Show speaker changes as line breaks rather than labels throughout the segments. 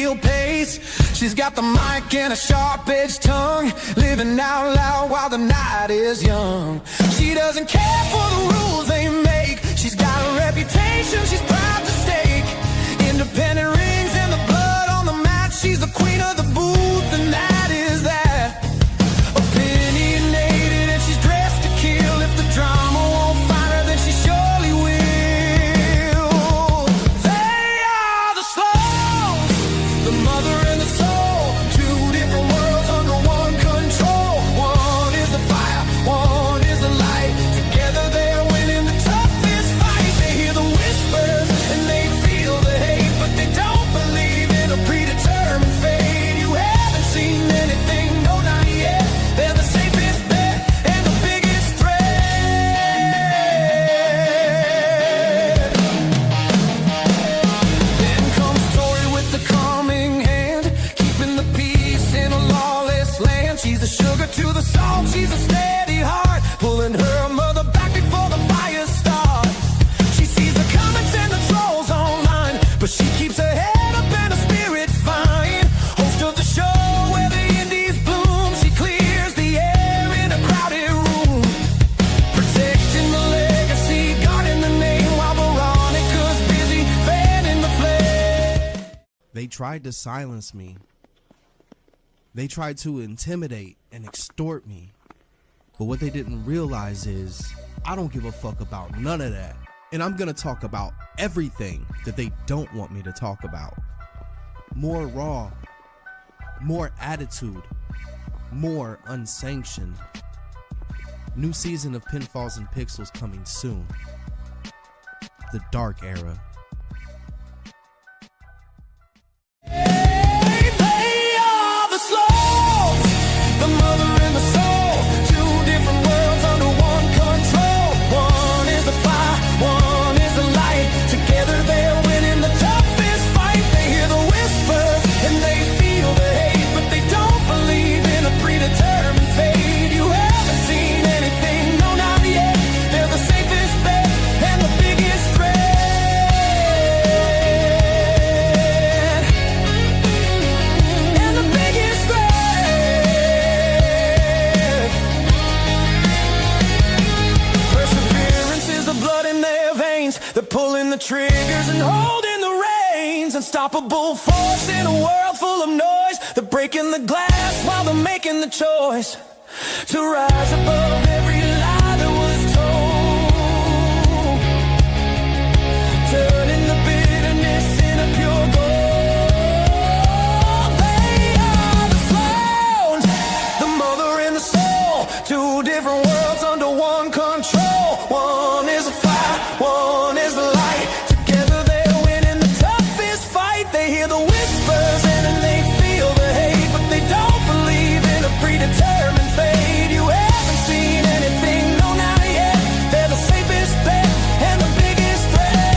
heel pace. She's got the mic and a sharp-edged tongue, living out loud while the night is young. She doesn't care for the rules they make. She's got a reputation she's proud to stake. Independent rings and the blood on the mat. She's the queen of the booth, and that is that. Opinionated and she's dressed to kill. If the drama won't find her, then she surely will. They are the Sloanes, the mother and the soul. Two different worlds under one control. One is the fire, one is the light. Together they're winning the toughest fight. They hear the whispers and they feel the hate, but they don't believe in a predetermined fate. You haven't seen anything, no, not yet. They're the safest bet and the biggest threat. Then comes Tori with the calming hand, keeping the peace in a lawless land. She's the sugar to the salt, she's a steady heart, pulling her mother back before the fire starts. She sees the comments and the trolls online, but she keeps her head up and her spirit fine. Host of the show where the indies bloom, she clears the air in a crowded room, protecting the legacy, guarding the name, while Veronica's busy fanning the flame.
They tried to silence me. They tried to intimidate and extort me. But what they didn't realize is I don't give a fuck about none of that. And I'm gonna talk about everything that they don't want me to talk about. More raw, more attitude, more unsanctioned. New season of Pinfalls and Pixels coming soon. The Dark Era.
They are the Sloanes, the mother and the soul. Two different worlds under one control. One is the fire, one is the light. Together they're winning the toughest fight. They hear the whispers and they feel the hate, but they don't believe in a predetermined fate. You haven't seen anything, no, not yet. They're the safest bet and the biggest threat. And the biggest threat. Perseverance is the blood in their veins. They're pulling the triggers and holding the reins. Unstoppable force in a world full of noise. They're breaking the glass while they're making the choice to rise above every lie that was told, turning the bitterness into pure gold. They are the Sloanes, the mother and the soul. Two different worlds under one control. One is a fire, one is the light. Together they're winning the toughest fight. They hear the whispers and then they feel the hate, but they don't believe in a predetermined fate. You haven't seen anything, no, not yet. They're the safest bet and the biggest threat.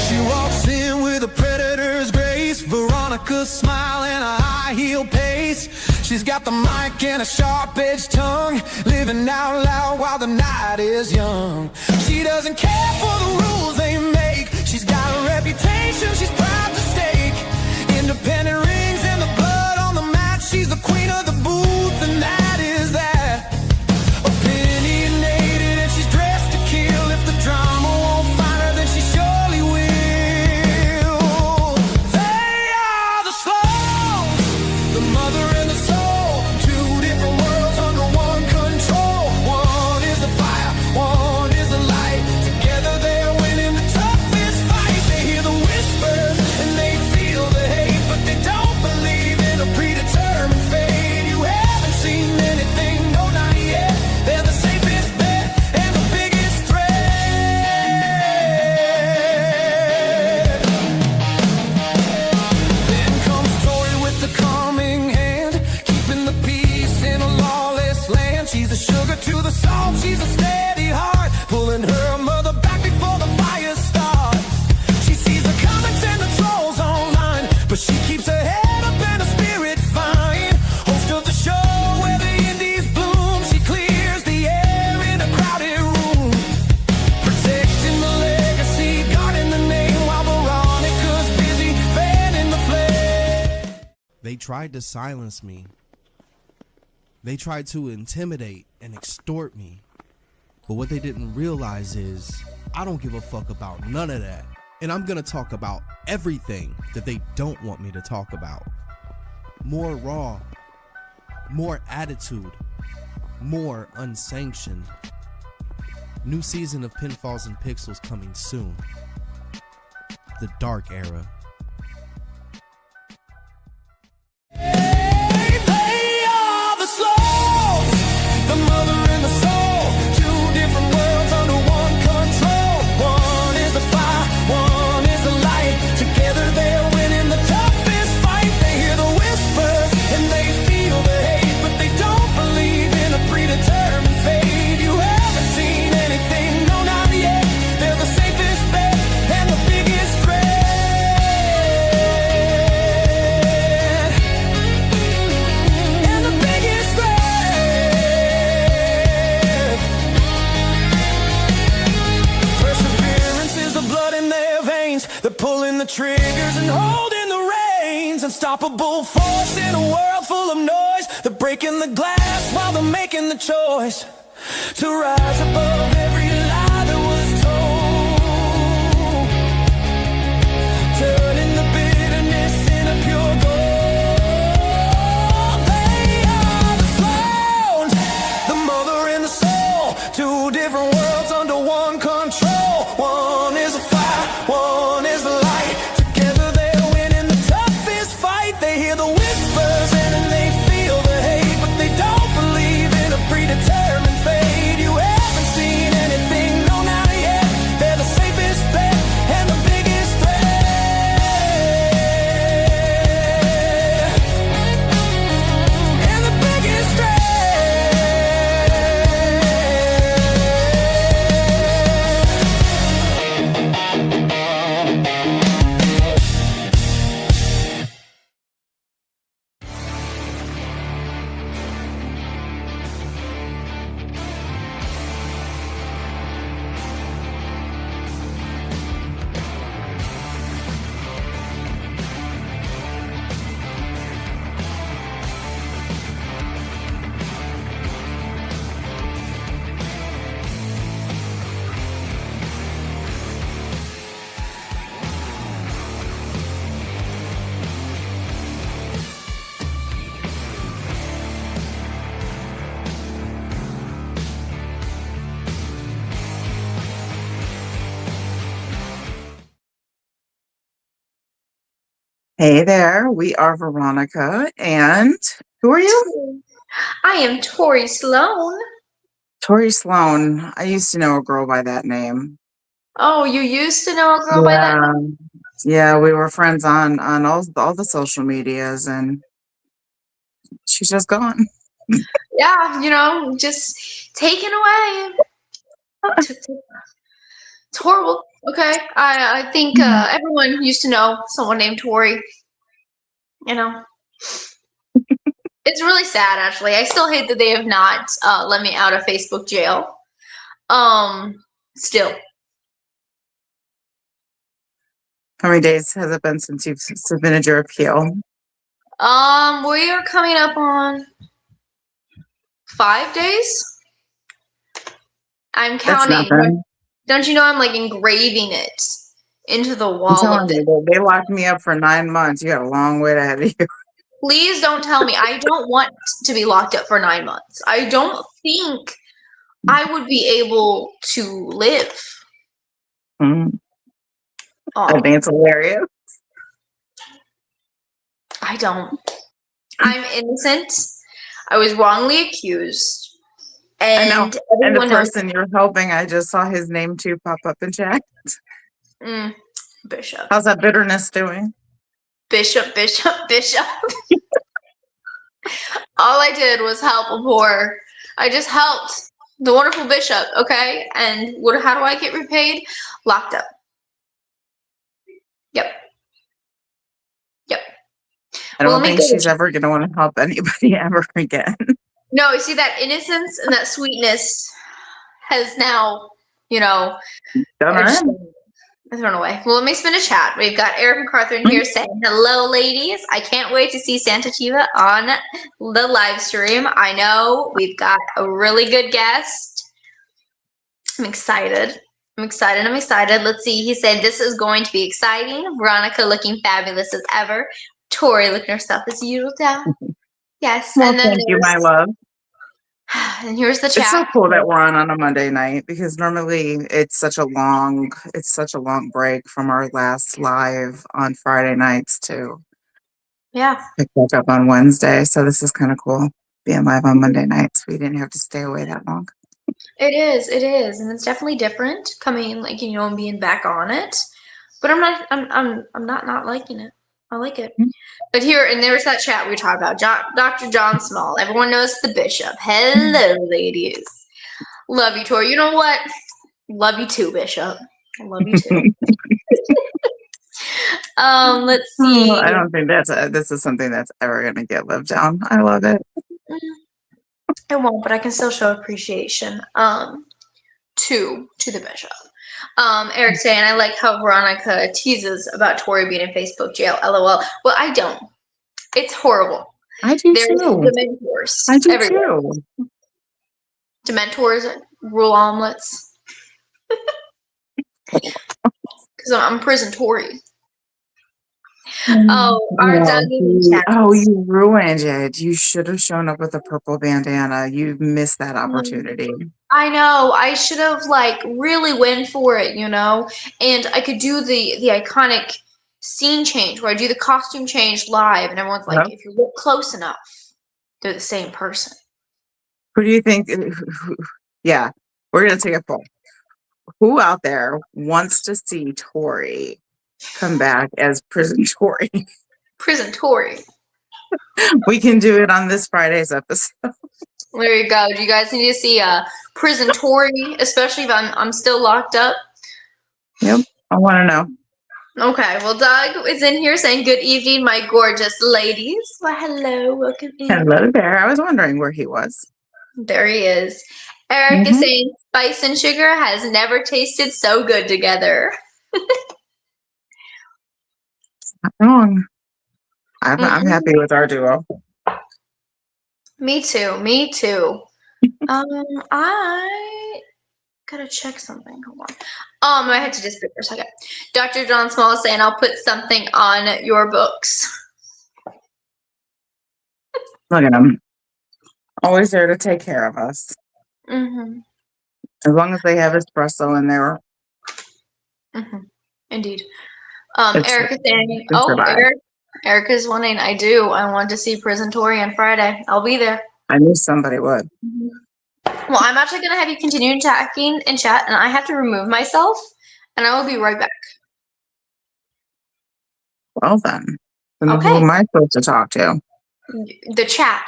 She walks in with a predator's grace, Veronica's smile and a high heel pace. She's got the mic and a sharp-edged tongue, living out loud while the night is young. She doesn't care for the rules they make. She's got a reputation she's proud to stake. Independent rings and the blood on the mat. She's the queen of the booth, and that is that. Opinionated and she's dressed to kill. If the drama won't find her, then she surely will. They are the Sloanes, the mother and the soul. Two different worlds under one control. One is the fire, one is the light. Together they're winning the toughest fight. They hear the whispers
tried to silence me. They tried to intimidate and extort me. But what they didn't realize is I don't give a fuck about none of that. And I'm gonna talk about everything that they don't want me to talk about. More raw, more attitude, more unsanctioned. New season of Pinfalls and Pixels coming soon. The Dark Era.
Hey, they are the Sloanes, the mother and the soul, two different worlds under one control. One is the fire, one is the light. Together they're winning the toughest fight. They hear the whispers and they feel the hate, but they don't believe in a predetermined fate. You haven't seen anything, no, not yet. They're the safest bet and the biggest threat. And the biggest threat. Perseverance is the blood in their veins. They're pulling the triggers and holding the reins. Unstoppable force in a world full of noise. They're breaking the glass while they're making the choice to rise above every lie that was told, turning the bitterness into pure gold. They are the Sloanes, the mother and the soul, two different worlds under one control. One is a fire, one is the light. Together they're winning the toughest fight. They hear the whispers and then they feel the hate, but they don't believe in a predetermined fate. You haven't seen anything, no, not yet. They're the safest bet and the biggest threat. And the biggest threat.
Hey there, we are Veronica, and who are you?
I am Tori Sloane.
Tori Sloane. I used to know a girl by that name.
Oh, you used to know a girl by that name?
Yeah, we were friends on all the social medias, and she's just gone.
Yeah, just taken away. It's horrible. Okay, I think everyone used to know someone named Tori. It's really sad, actually. I still hate that they have not let me out of Facebook jail. Still.
How many days has it been since you've submitted your appeal?
We are coming up on 5 days. I'm
That's
counting.
nothing.
Don't you know I'm like engraving it into the
I'm
wall
telling
of it?
you, they locked me up for 9 months. You got a long way ahead of you.
Please don't tell me. I don't want to be locked up for 9 months. I don't think I would be able to live.
Mm, I
Oh,
think it's hilarious.
I don't. I'm innocent. I was wrongly accused.
I know.
And
And the
everyone knows.
person you're helping, I just saw his name too pop up in chat.
Bishop.
How's that bitterness doing?
Bishop. All I did was help a poor. I just helped the wonderful bishop, okay? And how do I get repaid? Locked up. Yep.
I don't think she's ever going to want to help anybody ever again.
No, you see, that innocence and that sweetness has now,
Done her in.
thrown away. Well, let me spin a chat. We've got Eric MacArthur in here saying, hello, ladies. I can't wait to see Santa Chiva on the live stream. I know we've got a really good guest. I'm excited. I'm excited. Let's see. He said, this is going to be exciting. Veronica looking fabulous as ever. Tori looking herself as usual down. Yes.
Well,
and then
thank you, my love.
And here's the chat.
It's so cool that we're on a Monday night because normally it's such a long break from our last live on Friday nights to pick back up on Wednesday. So this is kind of cool being live on Monday nights. We didn't have to stay away that long.
It is, and it's definitely different coming, and being back on it. But I'm not liking it. I like it. But here, and there's that chat we talked about, Dr. John Small. Everyone knows the Bishop. Hello, ladies. Love you, Tori. You know what? Love you too, Bishop. I love you too. Let's see.
I don't think this is something that's ever going to get lived down. I love it.
It won't, but I can still show appreciation to the Bishop. Eric saying, I like how Veronica teases about Tori being in Facebook jail. LOL. Well, I don't. It's horrible.
I do
There's
too.
Dementors.
I do
everywhere.
too.
Dementors rule omelets. Because I'm prison Tory. Oh, our Doug is in chat.
Oh, you ruined it. You should have shown up with a purple bandana. You missed that opportunity.
I know. I should have really went for it, and I could do the iconic scene change where I do the costume change live, and everyone's like, if you look close enough, they're the same person.
Who do you think? Yeah, we're gonna take a poll. Who out there wants to see Tori come back as Prison Tori?
Prison Tori.
We can do it on this Friday's episode.
There you go. Do you guys need to see Prison Tori, especially if I'm still locked up?
Yep, I want to know.
Okay, well, Doug is in here saying, good evening, my gorgeous ladies. Well, hello, welcome in.
Hello there. I was wondering where he was.
There he is. Eric is saying, spice and sugar has never tasted so good together.
Not wrong. I'm happy with our duo.
Me too. I gotta check something. Hold on. I had to disappear for a second. Dr. John Small is saying, I'll put something on your books.
Look at him. Always there to take care of us. As long as they have espresso in there.
Indeed. Eric is saying, Eric is wanting, I want to see Prison Tori on Friday. I'll be there.
I knew somebody would.
Well, I'm actually going to have you continue talking in chat, and I have to remove myself, and I will be right back.
Well then.
Okay.
Who am I supposed to talk to?
The chat.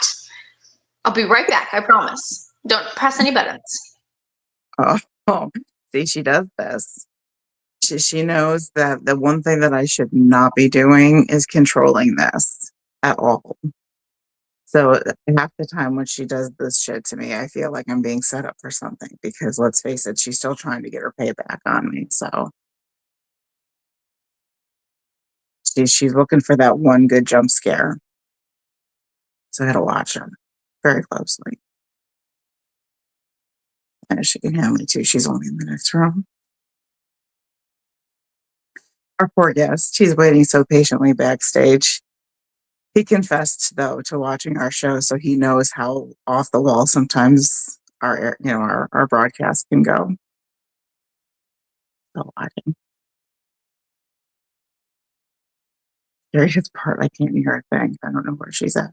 I'll be right back, I promise. Don't press any buttons.
Oh, see, she does this. She knows that the one thing that I should not be doing is controlling this at all. So half the time when she does this shit to me, I feel like I'm being set up for something because let's face it, she's still trying to get her payback on me. So she's looking for that one good jump scare. So I got to watch her very closely. And she can handle me too. She's only in the next room. Our poor guest, he's waiting so patiently backstage. He confessed, though, to watching our show, so he knows how off the wall sometimes our broadcast can go. Still watching. There's his part. I can't hear a thing. I don't know where she's at.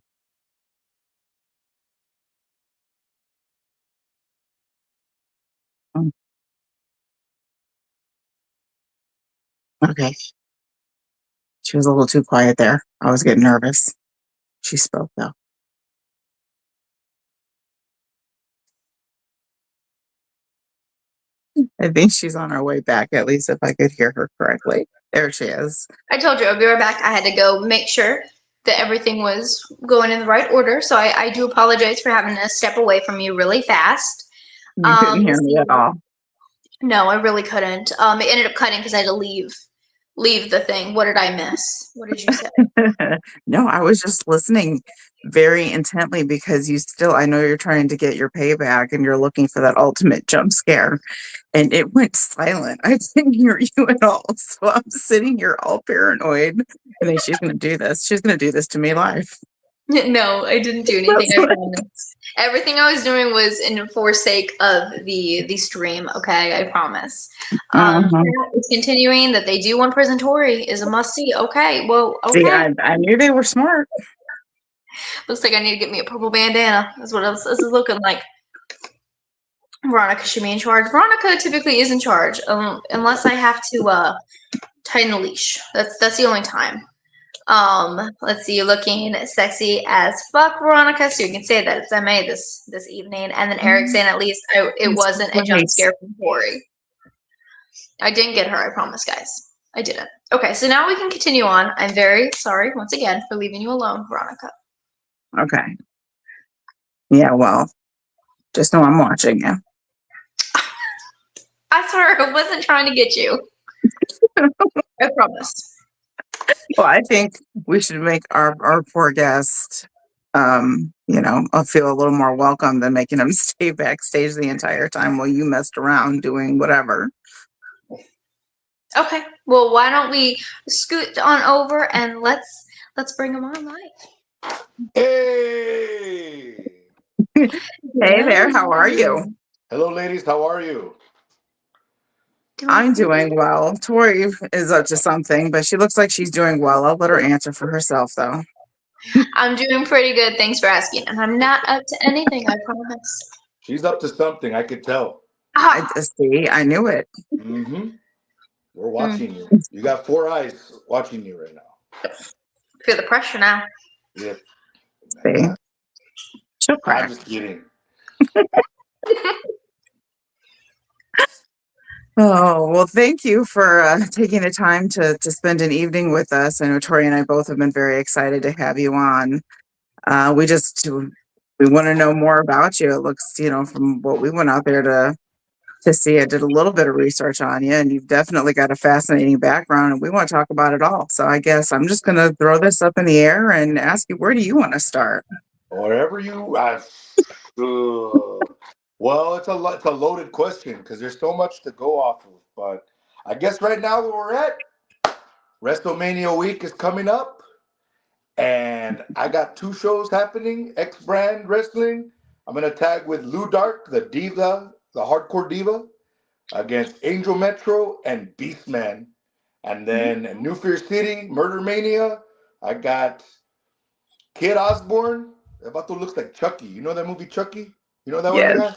Okay. She was a little too quiet there. I was getting nervous. She spoke, though. I think she's on her way back, at least if I could hear her correctly. There she is.
I told you I'll be right back. I had to go make sure that everything was going in the right order. So I do apologize for having to step away from you really fast.
You couldn't hear me at all.
No, I really couldn't. It ended up cutting because I had to leave the thing. What did I miss? What did you say?
No, I was just listening very intently because I know you're trying to get your payback and you're looking for that ultimate jump scare. And it went silent. I didn't hear you at all. So I'm sitting here all paranoid. I think she's going to do this. She's going to do this to me live.
No, I didn't do anything. I promise. Everything I was doing was in forsake of the stream. Okay, I promise. It's continuing that they do want Prison Tory is a must see. Okay, well, okay.
See, I knew they were smart.
Looks like I need to get me a purple bandana. That's what this is looking like. Veronica should be in charge. Veronica typically is in charge, unless I have to tighten the leash. That's the only time. Let's see, looking sexy as fuck, Veronica. So you can say that it's MA this evening, and then Eric saying at least it wasn't a jump scare from Tori. I didn't get her. I promise, guys. I didn't. Okay, so now we can continue on. I'm very sorry once again for leaving you alone, Veronica.
Okay. Yeah, well, just know I'm watching you.
I swear I wasn't trying to get you. I promise.
Well, I think we should make our poor guest, feel a little more welcome than making him stay backstage the entire time while you messed around doing whatever.
Okay. Well, why don't we scoot on over and let's bring him on live.
Hey!
Hey there, how are you?
Hello, ladies. How are you?
I'm doing well. Tori is up to something, but she looks like she's doing well. I'll let her answer for herself, though.
I'm doing pretty good. Thanks for asking. And I'm not up to anything, I promise.
She's up to something. I could tell.
See, I knew it.
Mm-hmm. We're watching you. You got 4 eyes watching you right now.
Feel the pressure now.
Yeah.
See? She'll cry.
I'm just kidding.
Oh, well, thank you for taking the time to spend an evening with us. I know Tori and I both have been very excited to have you on. We want to know more about you. It looks, from what we went out there to see, I did a little bit of research on you, and you've definitely got a fascinating background, and we want to talk about it all. So I guess I'm just going to throw this up in the air and ask you, where do you want to start?
Wherever you... Well, it's a loaded question because there's so much to go off of. But I guess right now where we're at, WrestleMania week is coming up, and I got 2 shows happening. X-Brand Wrestling. I'm gonna tag with Lou Dark, the diva, the hardcore diva, against Angel Metro and Beastman. And then in New Fear City, Murder Mania, I got Kid Osborne. That vato looks like Chucky. You know that movie Chucky? You know that one, guy?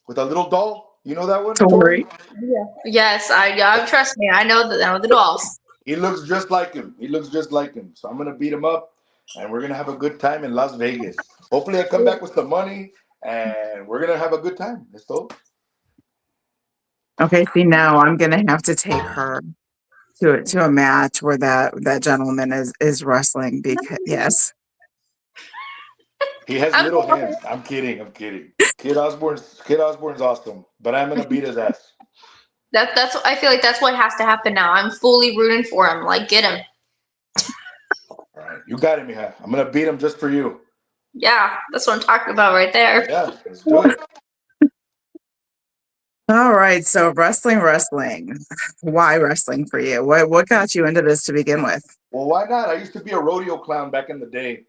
With a little doll? You know that one?
Tori?
Yeah. Yes, I trust me. I know the dolls.
He looks just like him. So I'm going to beat him up, and we're going to have a good time in Las Vegas. Hopefully I come back with some money, and we're going to have a good time. That's all.
Okay, see, now I'm going to have to take her to a match where that gentleman is wrestling because, yes.
He has little hands. I'm kidding. Kid Osborne's awesome, but I'm gonna beat his ass.
That's I feel like that's what has to happen now. I'm fully rooting for him. Like, get him.
All right, you got it, Mija. I'm gonna beat him just for you.
Yeah, that's what I'm talking about right there.
Yeah, let's do it.
All right, so wrestling. Why wrestling for you? What got you into this to begin with?
Well, why not? I used to be a rodeo clown back in the day.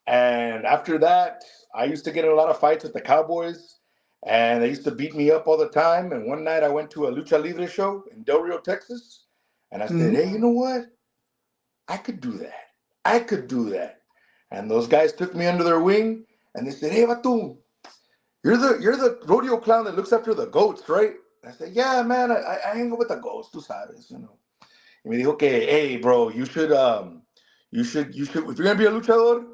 And after that, I used to get in a lot of fights with the Cowboys, and they used to beat me up all the time. And one night I went to a Lucha Libre show in Del Rio, Texas, and I said, hey, you know what? I could do that. And those guys took me under their wing, and they said, hey, Vato, you're the rodeo clown that looks after the goats, right? I said, yeah, man, I hang out with the goats, tú sabes, you know. And me dijo, okay, hey, bro, you should, if you're gonna be a luchador,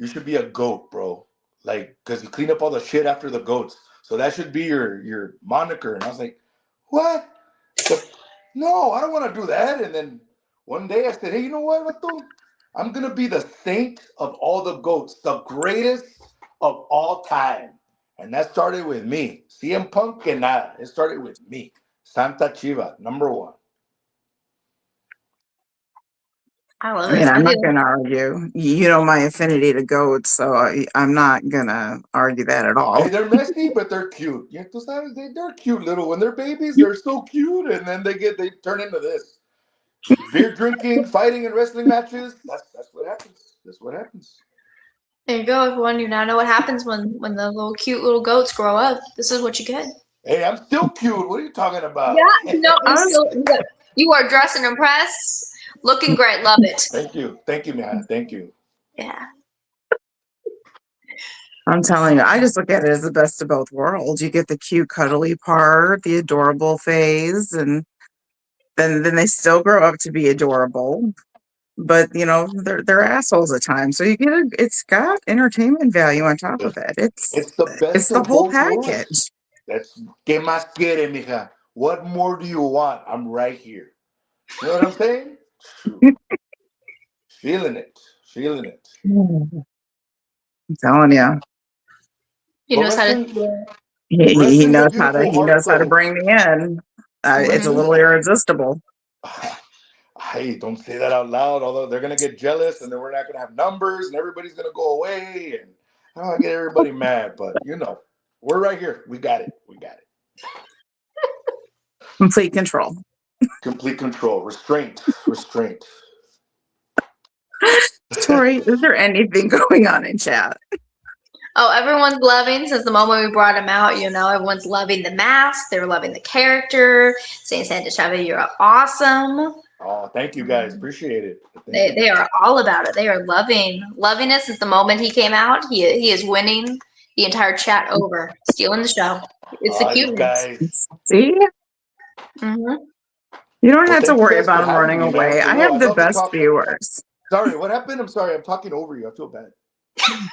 you should be a goat, bro. Like, because you clean up all the shit after the goats. So that should be your moniker. And I was like, what? No, I don't want to do that. And then one day I said, hey, you know what, Vato? I'm going to be the saint of all the goats, the greatest of all time. And that started with me. CM Punk que nada. It started with me. Santa Chiva, #1.
I love
I mean,
it.
I'm
I
not
do.
going to argue. You know my affinity to goats, so I'm not going to argue that at all.
Hey, they're messy, but they're cute. You know, tú sabes, they're cute little. When they're babies, they're so cute, and then they turn into this. Beer drinking, fighting, and wrestling matches. That's what happens. That's what happens.
There you go, everyone. You now know what happens when the little cute little goats grow up. This is what you get.
Hey, I'm still cute. What are you talking
Yeah,
about?
no,
I was,
you are dressed and impressed, looking great. Love it.
Thank you, Mia. Thank you.
Yeah.
I'm telling you, I just look at it as the best of both worlds. You get the cute, cuddly part, the adorable phase, and then they still grow up to be adorable. But you know, they're assholes at times. So it's got entertainment value on top of it.
It's the
It's
best
the
of
whole
both worlds.
package.
That's ¿Qué más quiere, mija? What more do you want? I'm right here. You know what I'm saying? Feeling it. Feeling it.
I'm telling you.
He
But
knows how to.
He
wrestling's a
knows how to
beautiful art,
bring
though.
me in. It's a
Wrestling.
little irresistible.
Hey, don't say that out loud. Although they're gonna get jealous, and then we're not gonna have numbers, and everybody's gonna go away, and I don't want to get everybody mad. But you know, we're right here. We got it. We got it.
Complete control.
Complete control. Restraint. Restraint.
Tori, is there anything going on in chat?
Oh, everyone's loving since the moment we brought him out. You know, everyone's loving the mask. They're loving the character. Saying Santa Chava, you're awesome.
Oh, thank you guys. Appreciate it. Thank you
They
guys.
are all about it. They are loving it since the moment he came out. He is winning the entire chat over, stealing the show. It's the
You
cuteness.
guys.
See?
Hmm.
You don't
Well,
have to
thank you
worry
guys for
about them
having
running
me, man.
away.
You
I
know, I
have the
love to
best
talk.
viewers.
Sorry, what happened? I'm sorry. I'm talking over you. I feel bad.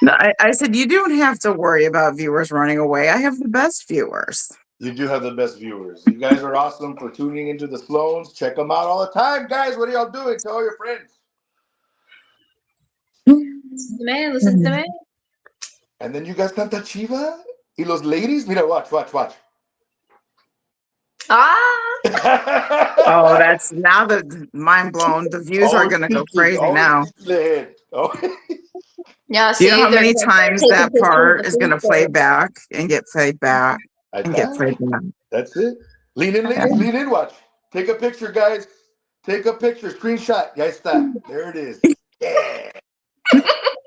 No, I said you don't have to worry about viewers running away. I have the best viewers.
You do have the best viewers. You guys are awesome for tuning into the Sloanes. Check them out all the time, guys. What are y'all doing? Tell all your friends.
Listen to the man. Listen to the man.
And then you guys Santa Chiva? Y los ladies? Mira, watch.
Ah,
Oh, that's now the mind blown. The views are going to go crazy
Always
now.
speaking ahead. Oh.
yeah.
Do you know
See,
how
they're
many times
taking
that
pictures of
part
the
is going to play
people.
back and get played back
Ahí
and get
está.
played back?
That's it. Lean in, ladies. Lean in. Watch. Take a picture, guys. Take a picture. Screenshot. Ya está. There it is. Yeah.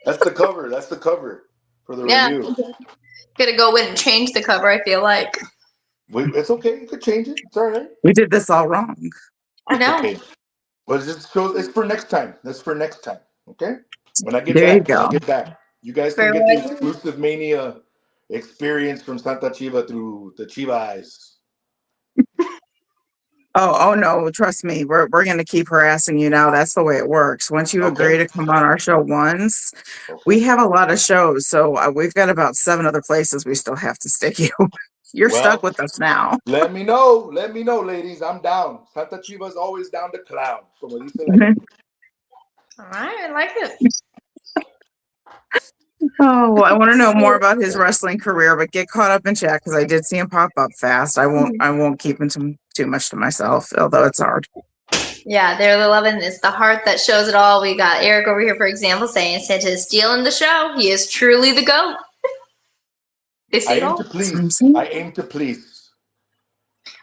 That's the cover. That's the cover for the
Yeah,
review.
gotta go in and change the cover. I feel like
It's okay. You could change it. It's all right.
We did this all wrong.
I
It's
know.
okay. But it's for next time. That's for next time. Okay? When I get
There you
back.
go.
You guys can get the exclusive Mania experience from Santa Chiva through the Chiva eyes.
Oh no, trust me. We're going to keep harassing you now. That's the way it works. Once you agree to come on our show once, we have a lot of shows. So we've got about 7 other places we still have to stick you. You're stuck with us now.
Let me know, ladies. I'm down. Santa Chiva's always down to clown. Como dice la
All right, I like it.
Oh, well, I want to know more about his wrestling career, but get caught up in chat because I did see him pop up fast. I won't keep him too much to myself, although it's hard.
Yeah, they're loving it's the heart that shows it all. We got Eric over here, for example, saying Santa is stealing the show. He is truly the GOAT.
I aim to please. I aim to please.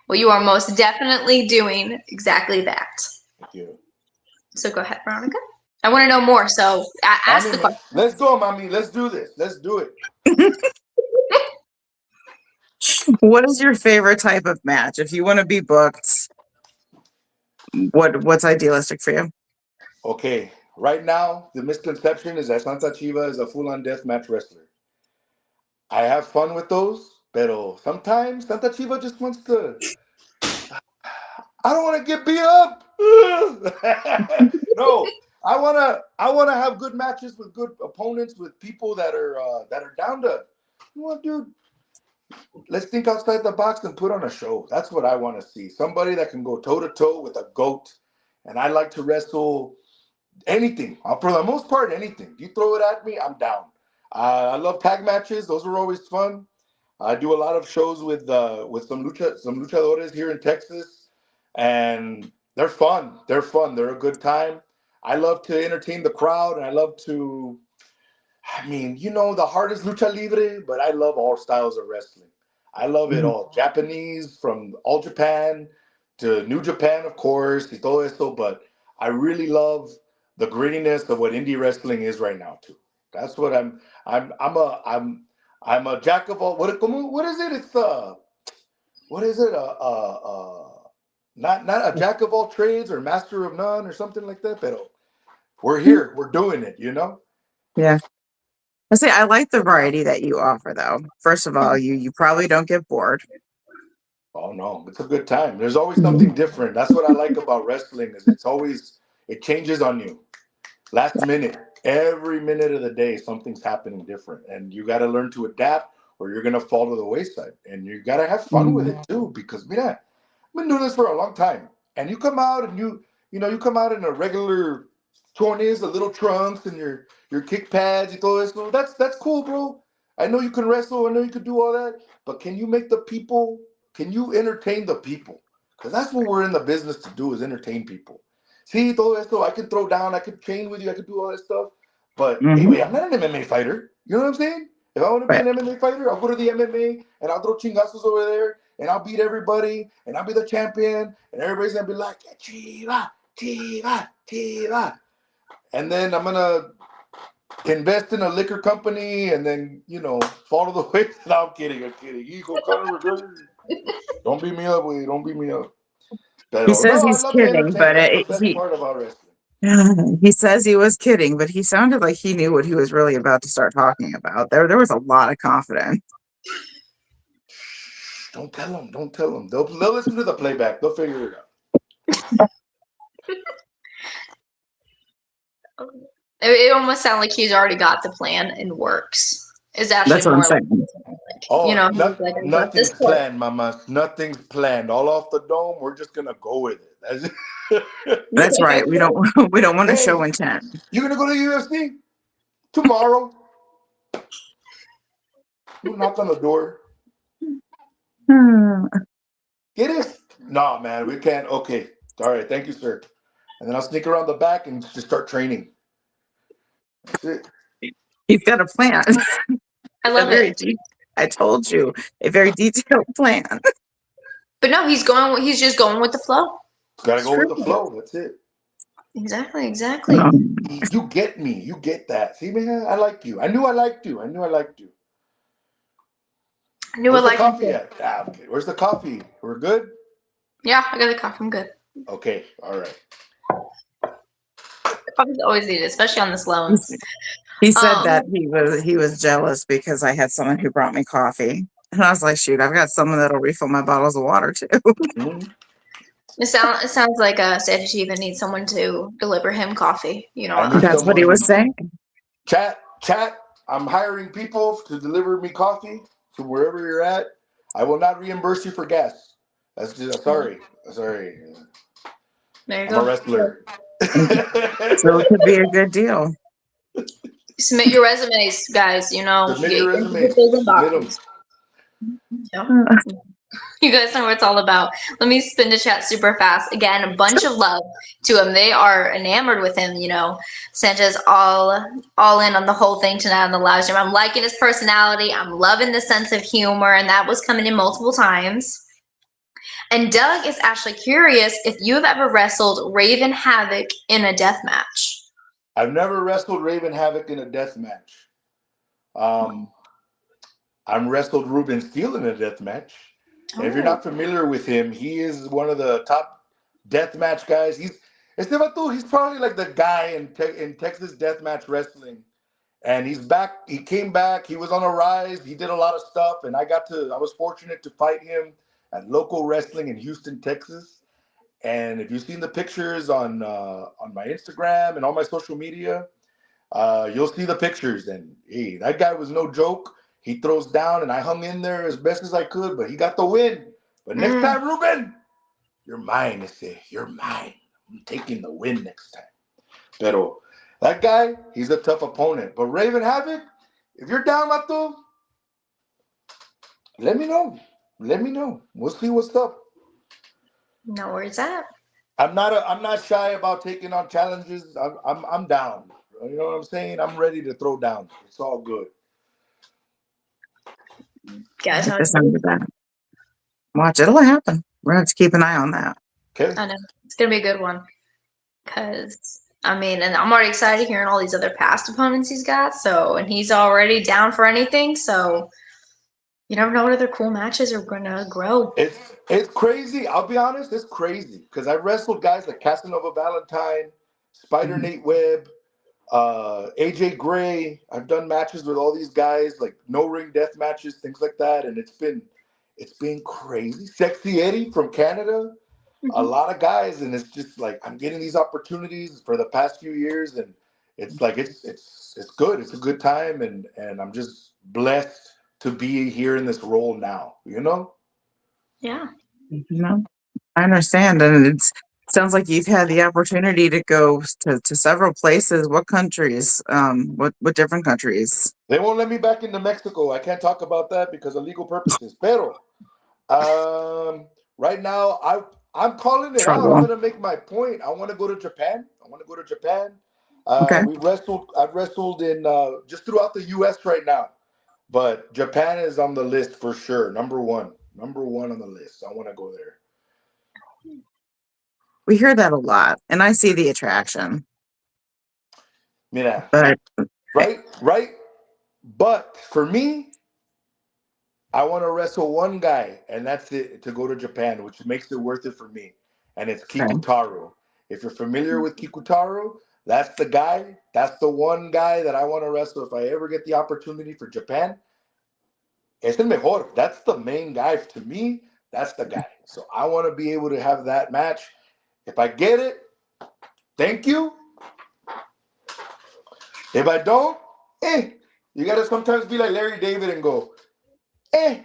Well, you are most definitely doing exactly that.
Thank you.
So go ahead, Veronica. I want to know more. So ask the question.
Let's go, mommy. Let's do this. Let's do it.
What is your favorite type of match? If you want to be booked, what's idealistic for you?
Okay. Right now, the misconception is that Santa Chiva is a full-on deathmatch wrestler. I have fun with those, pero sometimes Santa Chiva just wants to. I don't want to get beat up. No, I wanna have good matches with good opponents, with people that are down to. You know what, dude? Let's think outside the box and put on a show. That's what I want to see. Somebody that can go toe to toe with a GOAT. And I like to wrestle anything. For the most part, anything. You throw it at me, I'm down. I love tag matches. Those are always fun. I do a lot of shows with some luchadores here in Texas, and they're fun. They're fun. They're a good time. I love to entertain the crowd, and I love to. I mean, the hardest lucha libre, but I love all styles of wrestling. I love it all. Japanese, from all Japan to New Japan, of course, y todo eso. But I really love the grittiness of what indie wrestling is right now too. That's what I'm a jack of all. What is it? It's what is it? Not a jack of all trades or master of none or something like that. But we're here. We're doing it.
Yeah. I say I like the variety that you offer, though. First of all, you probably don't get bored.
Oh no, it's a good time. There's always something different. That's what I like about wrestling is it changes on you. Last minute, every minute of the day, something's happening different, and you got to learn to adapt, or you're gonna fall to the wayside. And you got to have fun with it too, because mira, I've been doing this for a long time. And you come out and you come out in a regular chones, the little trunks, and your kick pads y todo eso. That's cool, bro. I know you can wrestle. I know you can do all that, but can you make the people? Can you entertain the people? Because that's what we're in the business to do, is entertain people. See, todo esto, I can throw down, I can train with you, I can do all that stuff. But anyway, I'm not an MMA fighter. You know what I'm saying? If I want to be an MMA fighter, I'll go to the MMA and I'll throw chingazos over there and I'll beat everybody and I'll be the champion and everybody's going to be like, Chiva, Chiva, Chiva. And then I'm going to invest in a liquor company and then, fall to the way. No, I'm kidding. Hijo, Conor McGregor. Don't beat me up, Willie. Don't beat me up.
He
Pero,
says
no, I
he's
love to
kidding,
entertain.
but
That's the best part about wrestling.
he says he was kidding, but he sounded like he knew what he was really about to start talking about. There was a lot of confidence.
Don't tell them. Don't tell them. They'll listen to the playback. They'll figure it out.
It almost sounds like he's already got the plan in works. Is actually
That's what
more
I'm saying.
Nothing's planned, mamas. Nothing's planned. All off the dome. We're just gonna go with it.
That's right. We don't want to show intent.
You gonna go to the UFC tomorrow? You knock on the door. Get it? No, man, we can't. Okay. All right. Thank you, sir. And then I'll sneak around the back and just start training. That's it.
He's got a plan.
I love it.
I told you, a very detailed plan.
But no, he's just going with the flow.
Gotta go with the flow. That's it.
Exactly.
You get me. You get that. See, man, I like you. I knew I liked you.
Where's
the coffee at? Okay. Where's the coffee? We're good?
Yeah, I got the coffee. I'm good.
Okay. All right.
Coffee's always needed, especially on the Sloanes.
He said that he was jealous because I had someone who brought me coffee. And I was like, shoot, I've got someone that'll refill my bottles of water too.
Mm-hmm.
It sounds like Santa Chiva needs someone to deliver him coffee.
That's what he was saying.
Chat. I'm hiring people to deliver me coffee to wherever you're at. I will not reimburse you for gas. That's just sorry.
There you
I'm
go.
a wrestler.
So it could be a good deal.
Submit your resumes, guys.
Submit your resumes.
Submit them. You guys know what it's all about. Let me spin the chat super fast. Again, a bunch of love to him. They are enamored with him. Santa's all in on the whole thing tonight on the live stream. I'm liking his personality. I'm loving the sense of humor, and that was coming in multiple times. And Doug is actually curious if you have ever wrestled Raven Havoc in a death match.
I've never wrestled Raven Havoc in a death match. I'm wrestled Ruben Steele in a death match. Oh. If you're not familiar with him, he is one of the top death match guys. He's probably like the guy in Texas death match wrestling. And he's back. He came back. He was on a rise. He did a lot of stuff. And I was fortunate to fight him at local wrestling in Houston, Texas. And if you've seen the pictures on my Instagram and all my social media, you'll see the pictures. And hey, that guy was no joke. He throws down, and I hung in there as best as I could, but he got the win. But next time, Ruben, you're mine. I say, you're mine. I'm taking the win next time. Pero that guy, he's a tough opponent. But Raven Havoc, if you're down, Mato, let me know. Let me know. We'll see what's up.
No worries at.
I'm not shy about taking on challenges. I'm down. You know what I'm saying? I'm ready to throw down. It's all good.
I
Guys,
like the sound of that. Watch, it'll happen. We're gonna have to keep an eye on that.
Okay.
I know it's gonna be a good one. Cause I mean, and I'm already excited hearing all these other past opponents he's got. So, and he's already down for anything. So, you never know what other cool matches are gonna grow.
It's crazy. I'll be honest, it's crazy because I wrestled guys like Casanova Valentine, Spider
Mhm.
Nate Webb, AJ Gray. I've done matches with all these guys, like no ring death matches, things like that, and it's been crazy. Sexy Eddie from Canada, a
Mhm.
lot of guys, and it's just like I'm getting these opportunities for the past few years, and it's like it's good. It's a good time, and I'm just blessed to be here in this role now. You know.
Yeah.
No, I understand, and it sounds like you've had the opportunity to go to several places. What countries? What different countries?
They won't let me back into Mexico. I can't talk about that because of legal purposes. Pero, right now, I'm calling it out. I'm
Trouble.
gonna make my point. I want to go to Japan. I want to go to Japan.
Okay.
We wrestled. I've wrestled in just throughout the U.S. right now, but Japan is on the list for sure. Number one on the list. I want to go there.
We hear that a lot, and I see the attraction,
Mira,
but
right. But for me, I want to wrestle one guy, and that's it to go to Japan, which makes it worth it for me. And it's
okay.
Kikutaro. If you're familiar with Kikutaro, that's the guy. That's the one guy that I want to wrestle if I ever get the opportunity for Japan. Es el mejor. That's the main guy. To me, that's the guy. So I want to be able to have that match. If I get it, thank you. If I don't, you got to sometimes be like Larry David and go, eh,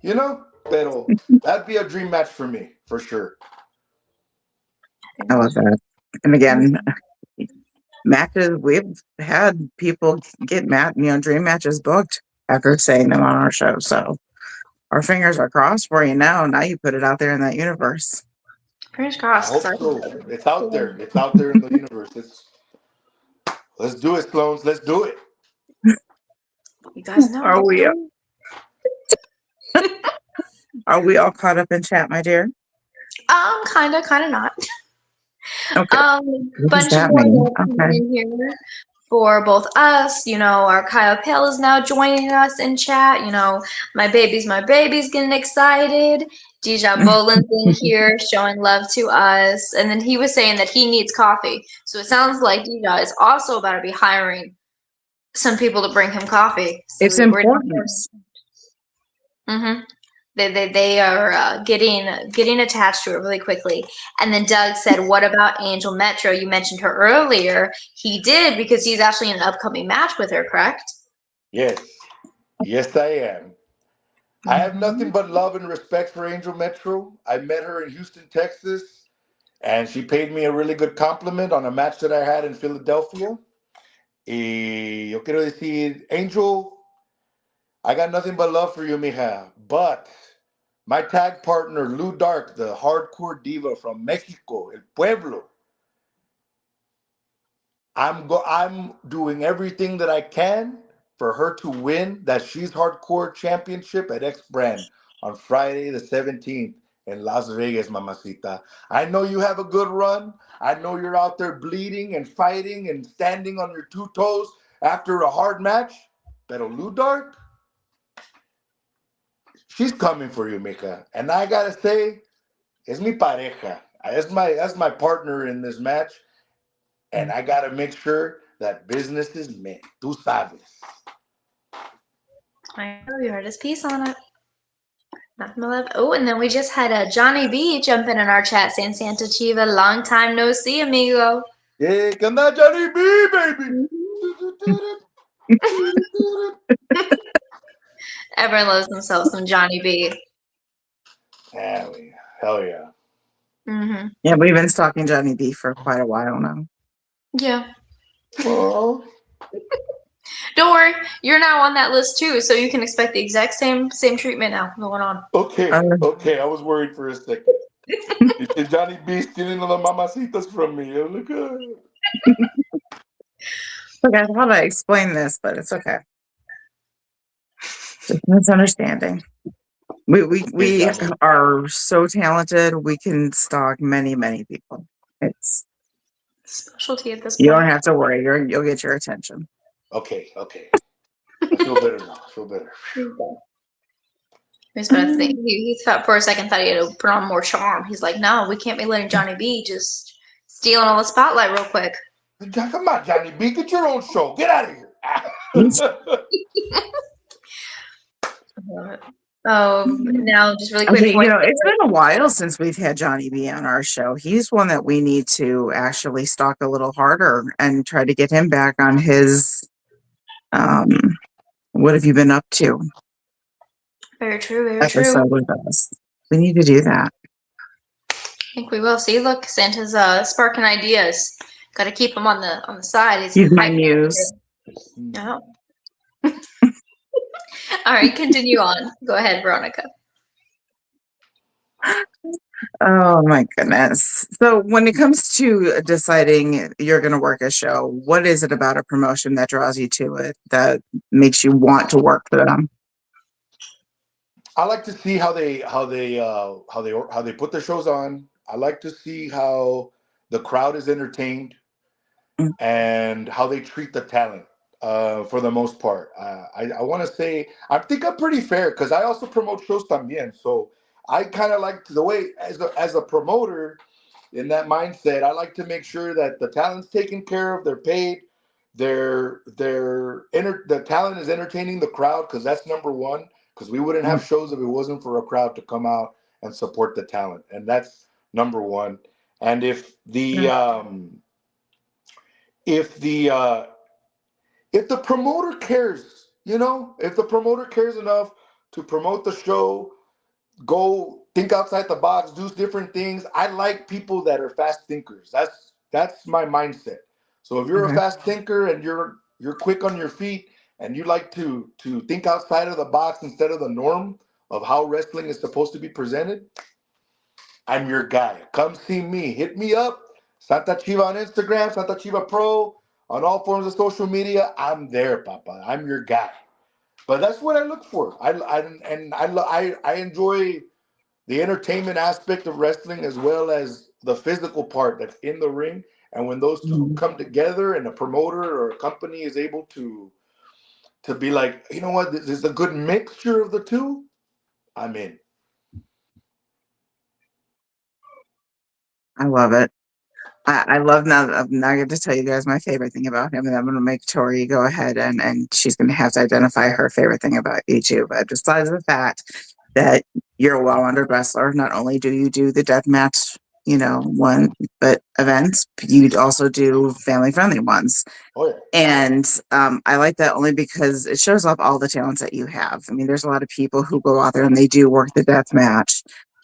you know? Pero that'd be a dream match for me, for sure.
I love that. And again, matches we've had people get dream matches booked after saying them on our show. So our fingers are crossed for you now. Now you put it out there in that universe.
Fingers
I
crossed. Cause
hope so. It's out there. It's out there in the universe. Let's do it, Sloanes. Let's do it.
you guys know.
Are we are we all caught up in chat, my dear?
Kinda not.
Okay. What does
Bunch of
that
more
mean?
love coming
Okay.
in here for both us. You know, our Kyle Pale is now joining us in chat. You know, my baby's getting excited. Deja Boland's in here showing love to us. And then he was saying that he needs coffee. So it sounds like Deja is also about to be hiring some people to bring him coffee. So
It's
we're
important.
mm-hmm. They are getting attached to it really quickly. And then Doug said, "What about Angel Metro? You mentioned her earlier. He did because he's actually in an upcoming match with her, correct?"
Yes. Yes, I am. I have
Mm-hmm.
nothing but love and respect for Angel Metro. I met her in Houston, Texas, and she paid me a really good compliment on a match that I had in Philadelphia. Y yo quiero decir, Angel, I got nothing but love for you, mija. But my tag partner, Lou Dark, the hardcore diva from Mexico, El Pueblo, I'm doing everything that I can for her to win that She's Hardcore Championship at X Brand on Friday the 17th in Las Vegas, mamacita. I know you have a good run. I know you're out there bleeding and fighting and standing on your two toes after a hard match. Pero Lou Dark, she's coming for you, Mika. And I gotta say, es mi pareja. That's my partner in this match. And I gotta make sure that business is met. Tú sabes.
I know you heard his piece on it. Nothing but love. Oh, and then we just had Johnny B jump in our chat saying, "Santa Chiva, long time no see, amigo."
Yeah, come on, Johnny B, baby.
Everyone loves themselves some Johnny B.
Hell yeah.
Mm-hmm.
Yeah, we've been stalking Johnny B for quite a while now.
Yeah.
Oh,
Don't worry, you're now on that list too, so you can expect the exact same treatment now going on.
Okay,
Uh,
okay. I was worried for a second. You said Johnny B stealing the mamacitas from me. Oh, look at.
forgot how to explain this, but it's okay. Just misunderstanding. We
Exactly.
are so talented. We can stalk many, many people. It's
Specialty at this
you don't
point.
have to worry. You'll get your attention.
Okay, okay. I feel better now. I feel better.
He's gonna think he thought for a second thought he had to put on more charm. He's like, no, we can't be letting Johnny B just stealing all the spotlight real quick.
Come on, Johnny B. Get your own show. Get out of here.
Oh, now just really quick.
Okay, it's been a while since we've had Johnny B on our show. He's one that we need to actually stalk a little harder and try to get him back on his what have you been up to
Very true, very true.
episode with us. We need to do that.
I think we will. See, look, Santa's sparking ideas. Got to keep him on the side.
He's my muse.
No. All right, continue on. Go ahead, Veronica.
Oh my goodness. So when it comes to deciding you're going to work a show, what is it about a promotion that draws you to it that makes you want to work for them?
I like to see how they put their shows on. I like to see how the crowd is entertained and how they treat the talent. For the most part, I want to say I think I'm pretty fair because I also promote shows también. So I kind of like the way as a promoter in that mindset. I like to make sure that the talent's taken care of, they're paid, the talent is entertaining the crowd because that's number one. Because we wouldn't have shows if it wasn't for a crowd to come out and support the talent, and that's number one. And if the promoter cares, if the promoter cares enough to promote the show, go think outside the box, do different things. I like people that are fast thinkers. That's my mindset. So if you're a fast thinker and you're quick on your feet and you like to think outside of the box instead of the norm of how wrestling is supposed to be presented, I'm your guy. Come see me. Hit me up. Santa Chiva on Instagram, Santa Chiva Pro. On all forms of social media, I'm there, Papa. I'm your guy. But that's what I look for. I enjoy the entertainment aspect of wrestling as well as the physical part that's in the ring. And when those two come together and a promoter or a company is able to be like, you know what, this is a good mixture of the two, I'm in.
I love it. I love now. I'm not going to tell you guys my favorite thing about him, and I'm going to make Tori go ahead and she's going to have to identify her favorite thing about you too. But besides the fact that you're a well-rounded wrestler, not only do you do the death match, but events, you also do family-friendly ones.
Oh, yeah.
And I like that only because it shows off all the talents that you have. I mean, there's a lot of people who go out there and they do work the death match.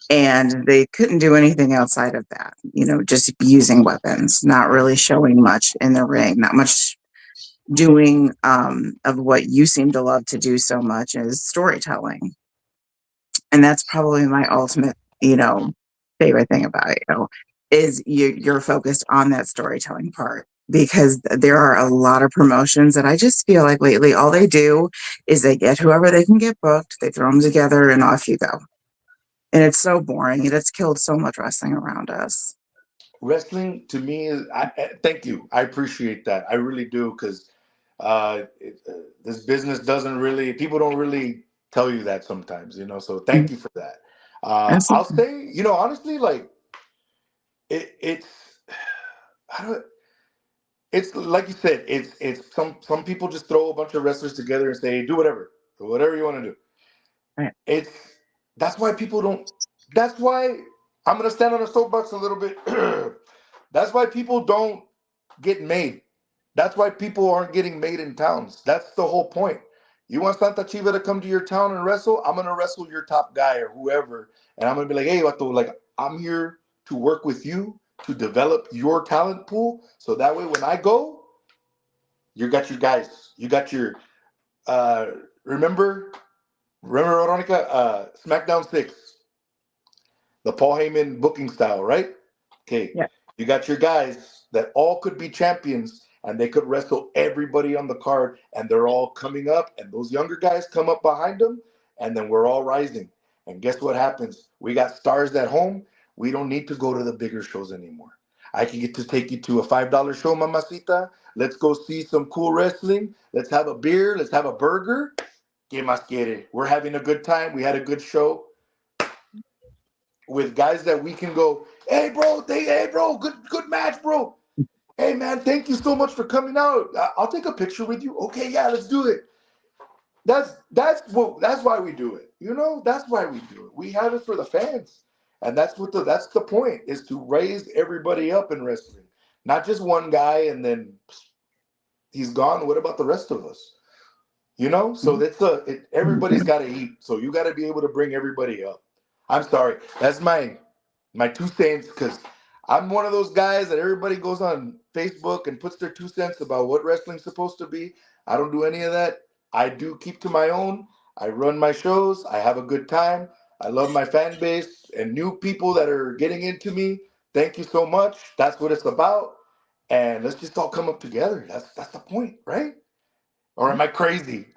And they couldn't do anything outside of that, just using weapons, not really showing much in the ring, not much doing of what you seem to love to do so much is storytelling. And that's probably my ultimate, favorite thing about you is you're focused on that storytelling part. Because there are a lot of promotions that I just feel like lately, all they do is they get whoever they can get booked, they throw them together, and off you go. And it's so boring. And it's killed so much wrestling around us.
Wrestling to me is. Thank you. I appreciate that. I really do because this business doesn't really. People don't really tell you that sometimes. So thank you for that. I'll say, honestly, like it's. It's like you said. It's some people just throw a bunch of wrestlers together and say, do whatever you want to do.
Right.
That's why people don't. That's why I'm gonna stand on a soapbox a little bit. That's why people don't get made. That's why people aren't getting made in towns. That's the whole point. You want Santa Chiva to come to your town and wrestle? I'm gonna wrestle your top guy or whoever, and I'm gonna be like, hey, Vato, like I'm here to work with you to develop your talent pool, so that way when I go, You got your guys. You got your uh remember Veronica, SmackDown 6, the Paul Heyman booking style, right? Okay.
Yeah.
You got your guys that all could be champions and they could wrestle everybody on the card and they're all coming up and those younger guys come up behind them and then we're all rising. And guess what happens? We got stars at home. We don't need to go to the bigger shows anymore. I can get to take you to a $5 show, mamacita. Let's go see some cool wrestling. Let's have a beer. Let's have a burger. Que más quiere? We're having a good time. We had a good show with guys that we can go, hey bro, good match, bro. Hey man, thank you so much for coming out. I'll take a picture with you. Okay, yeah, let's do it. That's why we do it. You know, that's why we do it. We have it for the fans. And that's the point, is to raise everybody up in wrestling. Not just one guy and then he's gone. What about the rest of us? You know, so everybody's got to eat. So you got to be able to bring everybody up. I'm sorry. That's my 2 cents, because I'm one of those guys that everybody goes on Facebook and puts their 2 cents about what wrestling's supposed to be. I don't do any of that. I do keep to my own. I run my shows. I have a good time. I love my fan base and new people that are getting into me. Thank you so much. That's what it's about. And let's just all come up together. That's the point, right? Or am I crazy?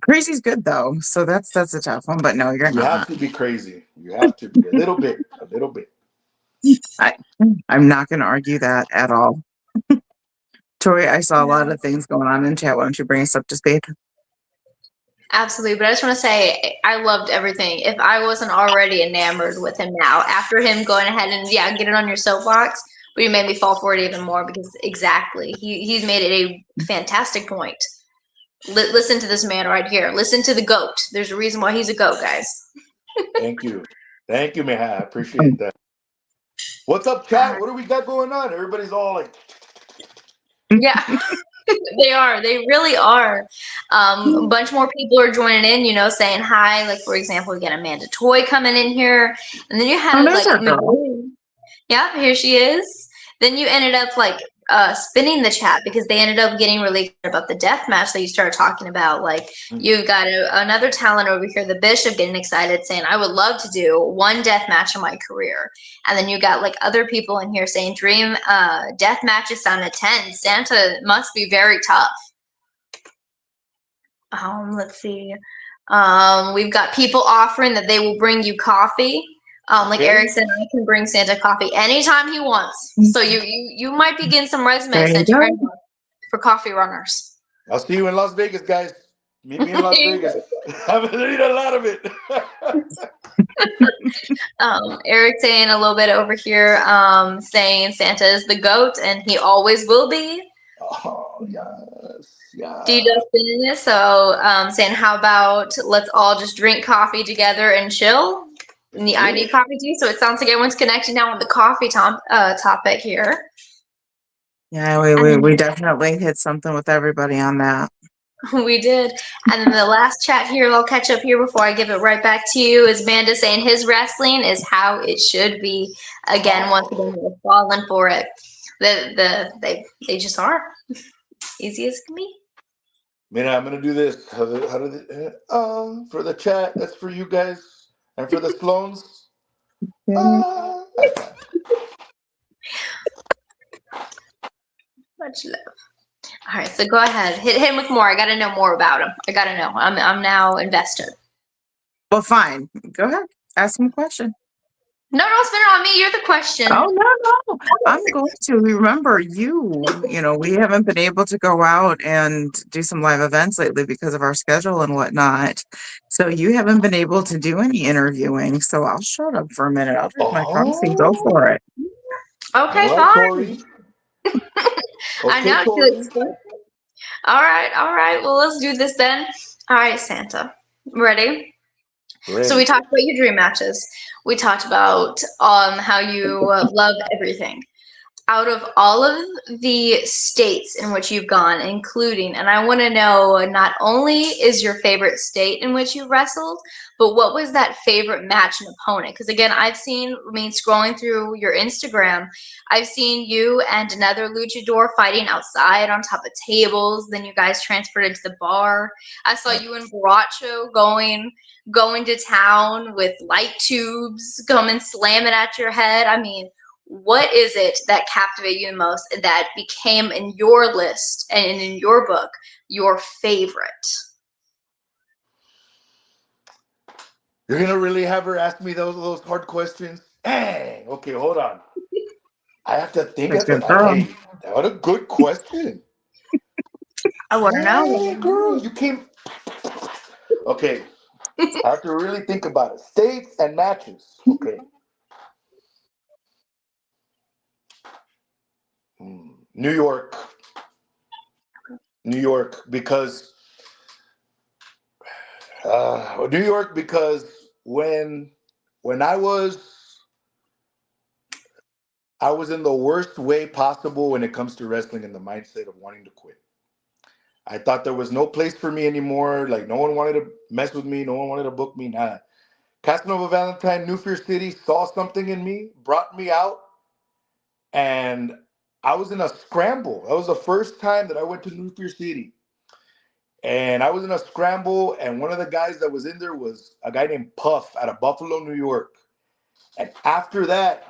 Crazy's good though, so that's a tough one. But no, you're
You have
not.
to be crazy. You have to be a little bit.
I'm not going to argue that at all. Tori, I saw a lot of things going on in chat. Why don't you bring us up to speed?
Absolutely, but I just want to say I loved everything. If I wasn't already enamored with him now, after him going ahead and get it on your soapbox, but you made me fall for it even more, because exactly, he's made it a fantastic point. Listen to this man right here. Listen to the GOAT. There's a reason why he's a GOAT, guys.
Thank you, man. I appreciate that. What's up, chat? What do we got going on? Everybody's all like,
yeah. They are. They really are. A bunch more people are joining in, saying hi. Like, for example, we got Amanda Toy coming in here. And then you had yeah, here she is. Then you ended up spinning the chat, because they ended up getting really excited about the death match that you started talking about. Like, you've got another talent over here, the Bishop, getting excited, saying, I would love to do one death match in my career. And then you got other people in here saying, dream death matches sound at 10. Santa must be very tough. Let's see. We've got people offering that they will bring you coffee. Like Eric said, I can bring Santa coffee anytime he wants. So you might be getting some resumes sent to your inbox for coffee runners.
I'll see you in Las Vegas, guys. Meet me in Las Vegas. I'm gonna need a lot of it.
Eric saying a little bit over here, saying Santa is the GOAT and he always will be.
Oh, yes.
D-Dust in this, so saying, how about let's all just drink coffee together and chill? I need coffee too, so it sounds like everyone's connected now with the coffee topic here.
Yeah, we definitely hit something with everybody on that.
We did. And then the last chat here, I'll catch up here before I give it right back to you, is Amanda saying his wrestling is how it should be. Again, once again, we're falling for it. They just are. Easy as can be.
Man, I'm gonna do this. For the chat, that's for you guys. And for the Sloanes,
much love. All right, so go ahead, hit him with more. I got to know more about him. I got to know. I'm now invested.
Well, fine. Go ahead. Ask him a question.
No, don't spin it on me. You're the question.
Oh, no. I'm going to. Remember, we haven't been able to go out and do some live events lately because of our schedule and whatnot. So you haven't been able to do any interviewing. So I'll shut up for a minute. I'll drink my coffee. Go for it.
Okay, fine. I know. All right. Well, let's do this then. All right, Santa. Ready? So we talked about your dream matches. We talked about how you love everything. out of all of the states in which you've gone, including, and I want to know not only is your favorite state in which you wrestled, but what was that favorite match and opponent? Because again, scrolling through your Instagram, I've seen you and another luchador fighting outside on top of tables. Then you guys transferred into the bar. I saw you and Baracho going to town with light tubes, coming slamming at your head. I mean, what is it that captivated you the most that became in your list and in your book your favorite?
You're gonna really have her ask me those hard questions? Dang. Okay, hold on. I have to think.
That's good girl.
Hey, what a good question.
I want to
Hey,
know.
girl, you came. Okay, I have to really think about it. States and matches. Okay. New York. New York because New York because when I was in the worst way possible when it comes to wrestling in the mindset of wanting to quit. I thought there was no place for me anymore. Like no one wanted to mess with me. No one wanted to book me. Nah. Casanova Valentine, New Fear City saw something in me, brought me out, and I was in a scramble. That was the first time that I went to New Fear City. And I was in a scramble, and one of the guys that was in there was a guy named Puff out of Buffalo, New York. And after that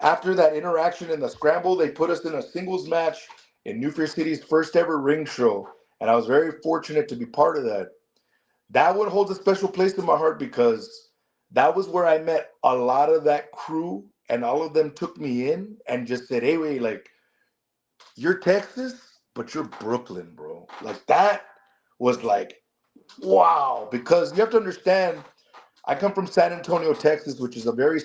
interaction in the scramble, they put us in a singles match in New Fear City's first ever ring show. And I was very fortunate to be part of that. That one holds a special place in my heart because that was where I met a lot of that crew, and all of them took me in and just said, hey, wait, like, you're Texas, but you're Brooklyn, bro. Like, that was like, wow. Because you have to understand, I come from San Antonio, Texas, which is a very,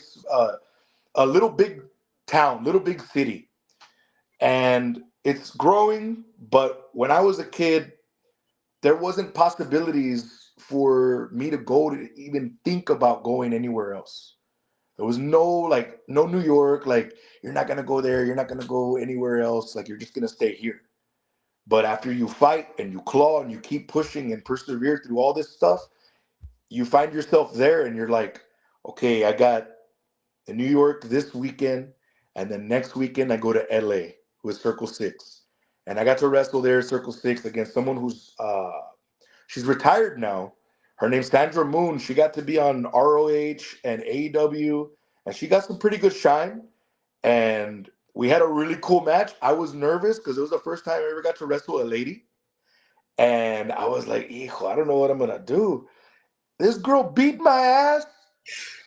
a little big town, little big city. And it's growing, but when I was a kid, there wasn't possibilities for me to go to even think about going anywhere else. There was no New York, like you're not gonna go there, you're not gonna go anywhere else, like you're just gonna stay here. But after you fight and you claw and you keep pushing and persevere through all this stuff, you find yourself there and you're like, okay, I got in New York this weekend, and then next weekend I go to LA with Circle Six. And I got to wrestle there at Circle Six against someone who's she's retired now. Her name's Sandra Moon. She got to be on ROH and AEW, and she got some pretty good shine. And we had a really cool match. I was nervous because it was the first time I ever got to wrestle a lady. And I was like, hijo, I don't know what I'm gonna do. This girl beat my ass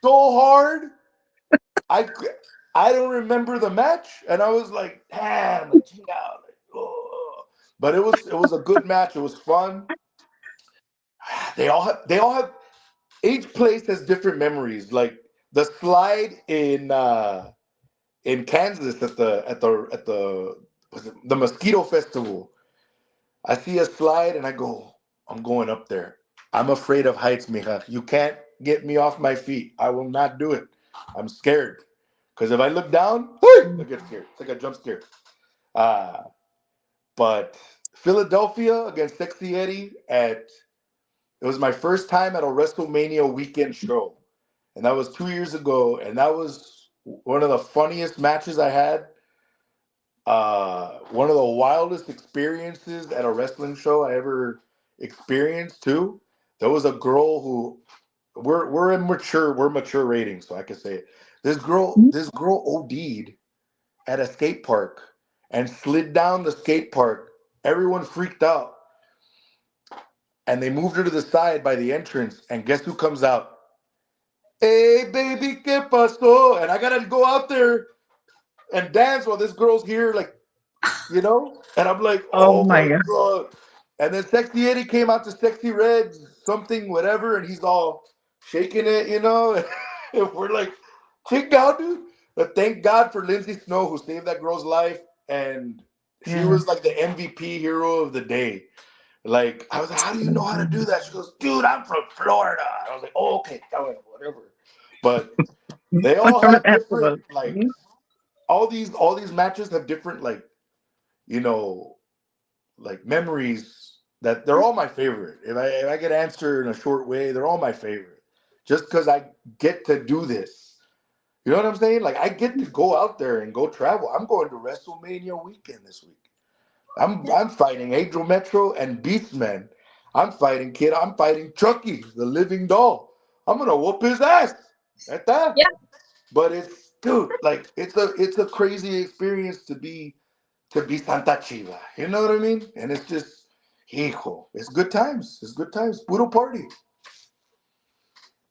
so hard. I I don't remember the match, and I was like, damn, like, oh. But it was a good match. It was fun. They all have each place has different memories. Like the slide in Kansas at the was it the Mosquito Festival. I see a slide and I go, I'm going up there. I'm afraid of heights, mija. You can't get me off my feet. I will not do it. I'm scared. Because if I look down, I get scared. It's like a jump scare. Uh, but Philadelphia against Sexy Eddie it was my first time at a WrestleMania weekend show. And that was 2 years ago. And that was one of the funniest matches I had. One of the wildest experiences at a wrestling show I ever experienced too. There was a girl who we're mature ratings, so I can say it. This girl OD'd at a skate park and slid down the skate park. Everyone freaked out. And they moved her to the side by the entrance. And guess who comes out? Hey baby, ¿qué pasó? And I gotta go out there and dance while this girl's here, like, And I'm like,
Oh
oh
my
my
god.
God. And then Sexy Eddie came out to Sexy Reds, something, whatever, and he's all shaking it. And we're like, check out, dude. But thank God for Lindsay Snow, who saved that girl's life. And she
Yeah.
was like the MVP hero of the day. Like, I was like, how do you know how to do that? She goes, dude, I'm from Florida. I was like, oh, okay, whatever. But they all
What's from
have
the
different, like,
absolutely?
all these matches have different, like, you know, like memories that they're all my favorite. If I could answer in a short way, they're all my favorite. Just because I get to do this. You know what I'm saying? Like, I get to go out there and go travel. I'm going to WrestleMania weekend this week. I'm fighting Adriel Metro and Beastman. I'm fighting Kid. I'm fighting Chucky, the living doll. I'm gonna whoop his ass at that.
Yeah.
But it's, dude, like, it's a crazy experience to be Santa Chiva. You know what I mean? And it's just, hijo, it's good times. It's good times. Puro party.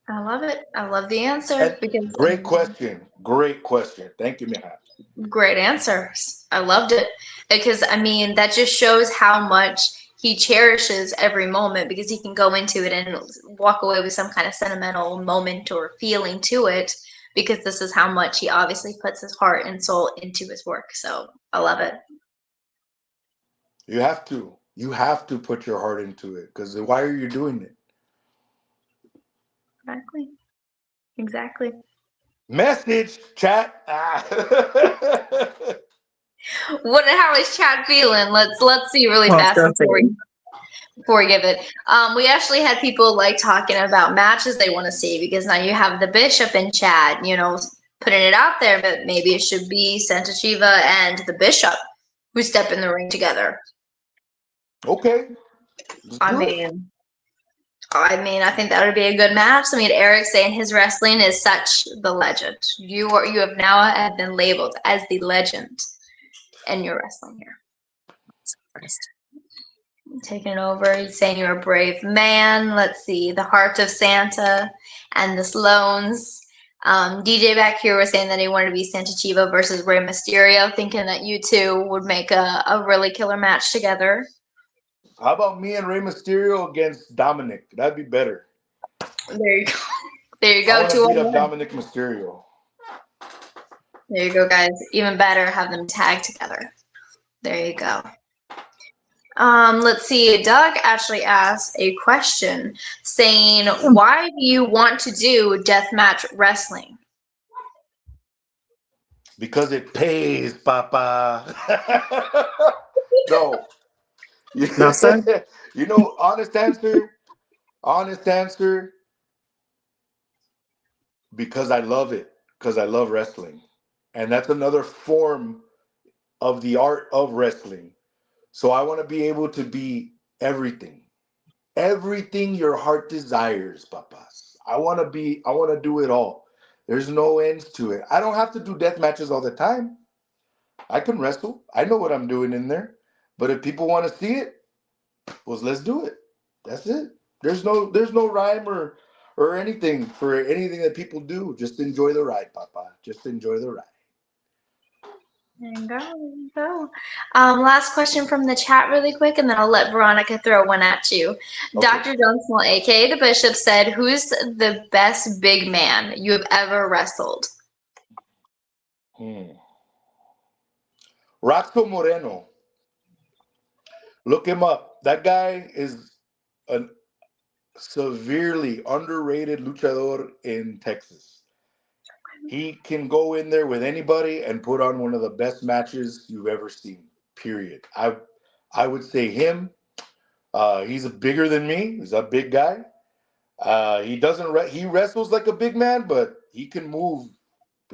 I love it. I love the answer
And
because
great question. Great question. Thank you, Mija.
great answers. I loved it because I mean that just shows how much he cherishes every moment because he can go into it and walk away with some kind of sentimental moment or feeling to it because this is how much he obviously puts his heart and soul into his work. So I love it.
You have to. You have to put your heart into it, because why are you doing it?
Exactly. Exactly.
Message, chat.
How is Chad feeling? Let's see really
Well,
fast
let's see.
before we give it. We actually had people like talking about matches they want to see because now you have the Bishop and Chad, you know, putting it out there, but maybe it should be Santa Chiva and the Bishop who step in the ring together.
Okay. Let's
I
do it.
mean, I think that would be a good match. I mean, Eric saying his wrestling is such the legend. You have now have been labeled as the legend in your wrestling here. Taking it over. He's saying you're a brave man. Let's see. The Heart of Santa and the Sloanes. DJ back here was saying that he wanted to be Santa Chiva versus Rey Mysterio, thinking that you two would make a really killer match together.
How about me and Rey Mysterio against Dominic? That'd be better.
There you go. There you
I
go.
want to beat up Dominic Mysterio.
There you go, guys. Even better, have them tag together. There you go. Let's see. Doug actually asked a question saying, why do you want to do deathmatch wrestling?
Because it pays, Papa. No.
No, sir.
You know, honest answer. Because I love it. Because I love wrestling. And that's another form of the art of wrestling. So I want to be able to be everything. Everything your heart desires, papas. I want to do it all. There's no ends to it. I don't have to do death matches all the time. I can wrestle. I know what I'm doing in there. But if people want to see it, well, let's do it. That's it. There's no rhyme or anything for anything that people do. Just enjoy the ride, Papa. Just enjoy the ride.
There you go. There you go. Last question from the chat really quick, and then I'll let Veronica throw one at you.
Okay.
Dr. Dunsmore, a.k.a. the Bishop, said, who's the best big man you have ever wrestled?
Roxo Moreno. Look him up. That guy is a severely underrated luchador in Texas. He can go in there with anybody and put on one of the best matches you've ever seen, period. I would say him. He's bigger than me. He's a big guy. He wrestles like a big man, but he can move.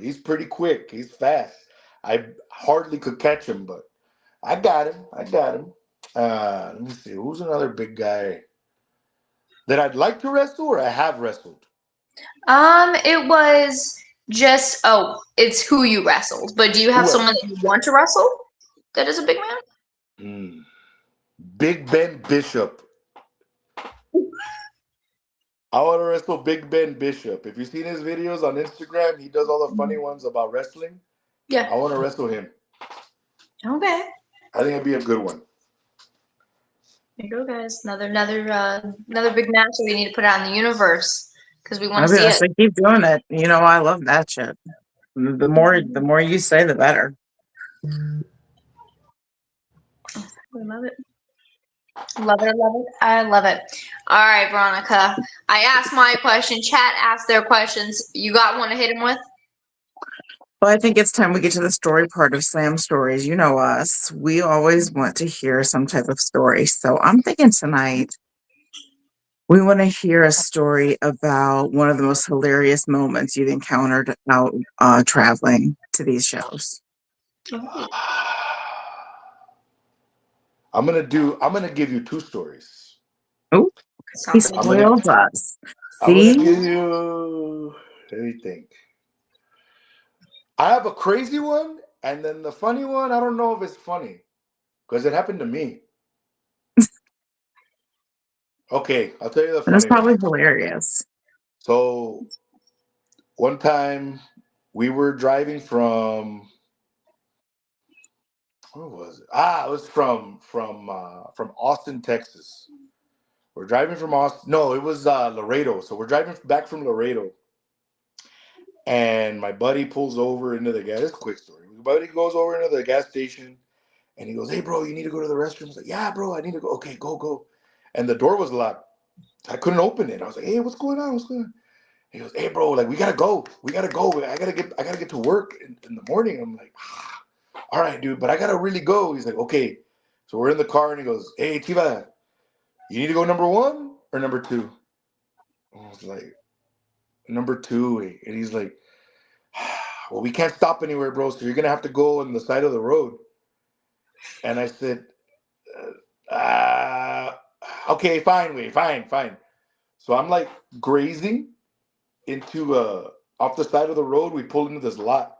He's pretty quick. He's fast. I hardly could catch him, but I got him. Let me see. Who's another big guy that I'd like to wrestle or I have wrestled?
It was just, it's who you wrestled. But do you have someone that you want to wrestle that is a big man?
Big Ben Bishop. I want to wrestle Big Ben Bishop. If you've seen his videos on Instagram, he does all the funny ones about wrestling.
Yeah.
I want to wrestle him.
Okay.
I think it'd be a good one.
There you go, guys. Another big match that we need to put out in the universe because we want to see it.
So keep doing it. You know, I love that shit. The more you say, the better.
We love it. Love it. I love it. All right, Veronica. I asked my question. Chat asked their questions. You got one to hit him with?
Well, I think it's time we get to the story part of Slam Stories. You know us. We always want to hear some type of story. So I'm thinking tonight we want to hear a story about one of the most hilarious moments you've encountered out traveling to these shows.
I'm gonna give you two stories.
Oh, he
Sounds amazing.
spoils us.
I'm gonna give
See?
you. Let me think. I have a crazy one, and then the funny one. I don't know if it's funny because it happened to me. Okay, I'll tell you the
And it's
funny one.
probably hilarious.
So one time we were driving from where was it? It was from Austin, Texas. We're driving from Austin. No, it was Laredo. So we're driving back from Laredo, and my buddy pulls over into the gas. It's a quick story. My buddy goes over into the gas station, and he goes, "Hey, bro, you need to go to the restroom." I was like, "Yeah, bro, I need to go." Okay, go, go. And the door was locked. I couldn't open it. I was like, "Hey, what's going on? What's going on?" He goes, "Hey, bro, like we gotta go. We gotta go. I gotta get to work in the morning." I'm like, "All right, dude, but I gotta really go." He's like, "Okay." So we're in the car, and he goes, "Hey, Chiva, you need to go number one or number two?" I was like, "Number two." And he's like, "Well, we can't stop anywhere, bro. So you're gonna have to go on the side of the road." And I said, "Okay, fine, wait, fine." So I'm like grazing into off the side of the road. We pull into this lot,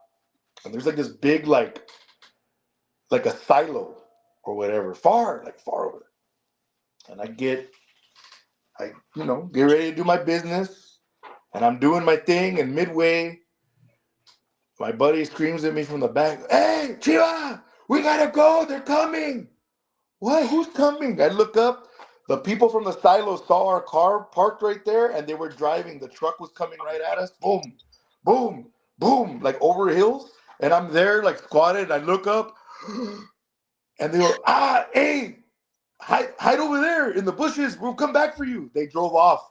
and there's like this big like a silo or whatever, far over. And get ready to do my business, and I'm doing my thing, and midway, my buddy screams at me from the back, "Hey, Chiva, we gotta go, they're coming." "What? Who's coming?" I look up. The people from the silo saw our car parked right there, and they were driving. The truck was coming right at us. Boom, boom, boom, like over hills. And I'm there, like squatted. And I look up, and they go, hey, hide over there in the bushes. We'll come back for you." They drove off.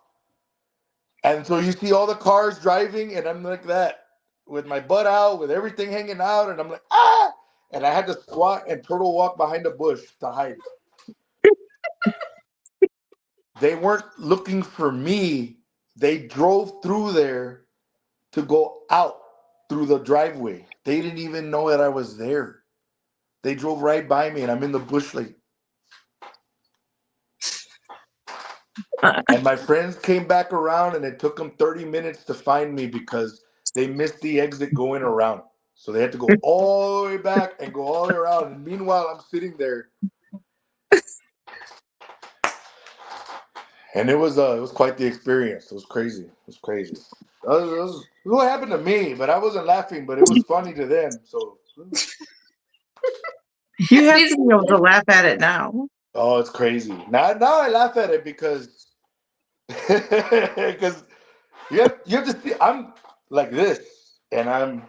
And so you see all the cars driving, and I'm like that, with my butt out, with everything hanging out, and I'm like, ah! And I had to squat and turtle walk behind a bush to hide. They weren't looking for me. They drove through there to go out through the driveway. They didn't even know that I was there. They drove right by me, and I'm in the bush like. And my friends came back around, and it took them 30 minutes to find me because they missed the exit going around. So they had to go all the way back and go all the way around. And meanwhile, I'm sitting there. And it was quite the experience. It was crazy. It was crazy. It was what happened to me, but I wasn't laughing, but it was funny to them. So,
You have to be able to laugh at it now.
oh, it's crazy. Now I laugh at it because because you have to see I'm like this, and I'm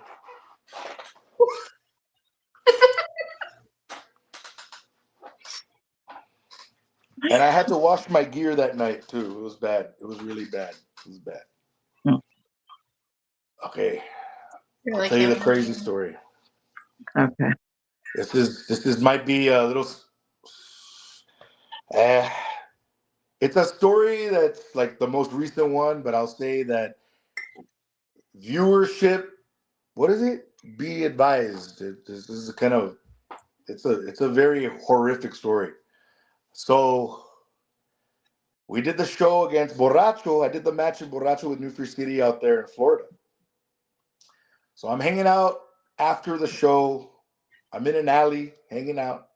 and I had to wash my gear that night too. It was bad. It was really bad. It was bad. Okay, I'll tell you the crazy story.
Okay.
This is might be a little. It's a story that's like the most recent one, but I'll say that viewership. What is it? Be advised. This is a kind of. It's a very horrific story. So we did the show against Borracho. I did the match in Borracho with New Free City out there in Florida. So I'm hanging out after the show. I'm in an alley hanging out,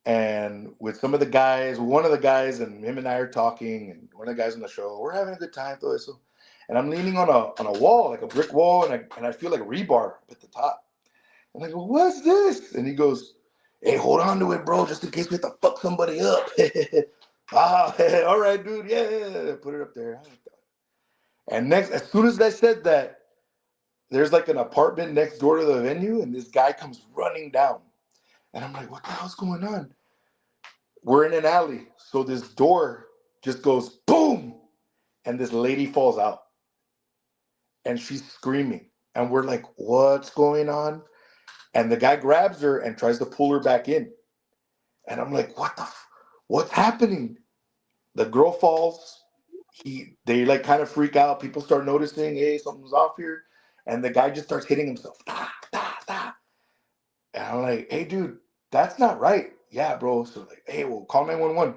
and with some of the guys, one of the guys, and him and I are talking, and one of the guys on the show, we're having a good time, todo eso. And I'm leaning on a wall, like a brick wall, and I feel like rebar up at the top. And I go, "What's this?" And he goes, "Hey, hold on to it, bro, just in case we have to fuck somebody up." All right, dude, yeah, put it up there. And as soon as I said that, there's like an apartment next door to the venue, and this guy comes running down. And I'm like, "What the hell's going on?" We're in an alley, so this door just goes boom, and this lady falls out, and she's screaming. And we're like, what's going on? And the guy grabs her and tries to pull her back in. And I'm like, what's happening? The girl falls. They like kind of freak out. People start noticing, hey, something's off here. And the guy just starts hitting himself. Da, da, da. And I'm like, hey, dude, that's not right. Yeah, bro. So like, hey, well, call 911.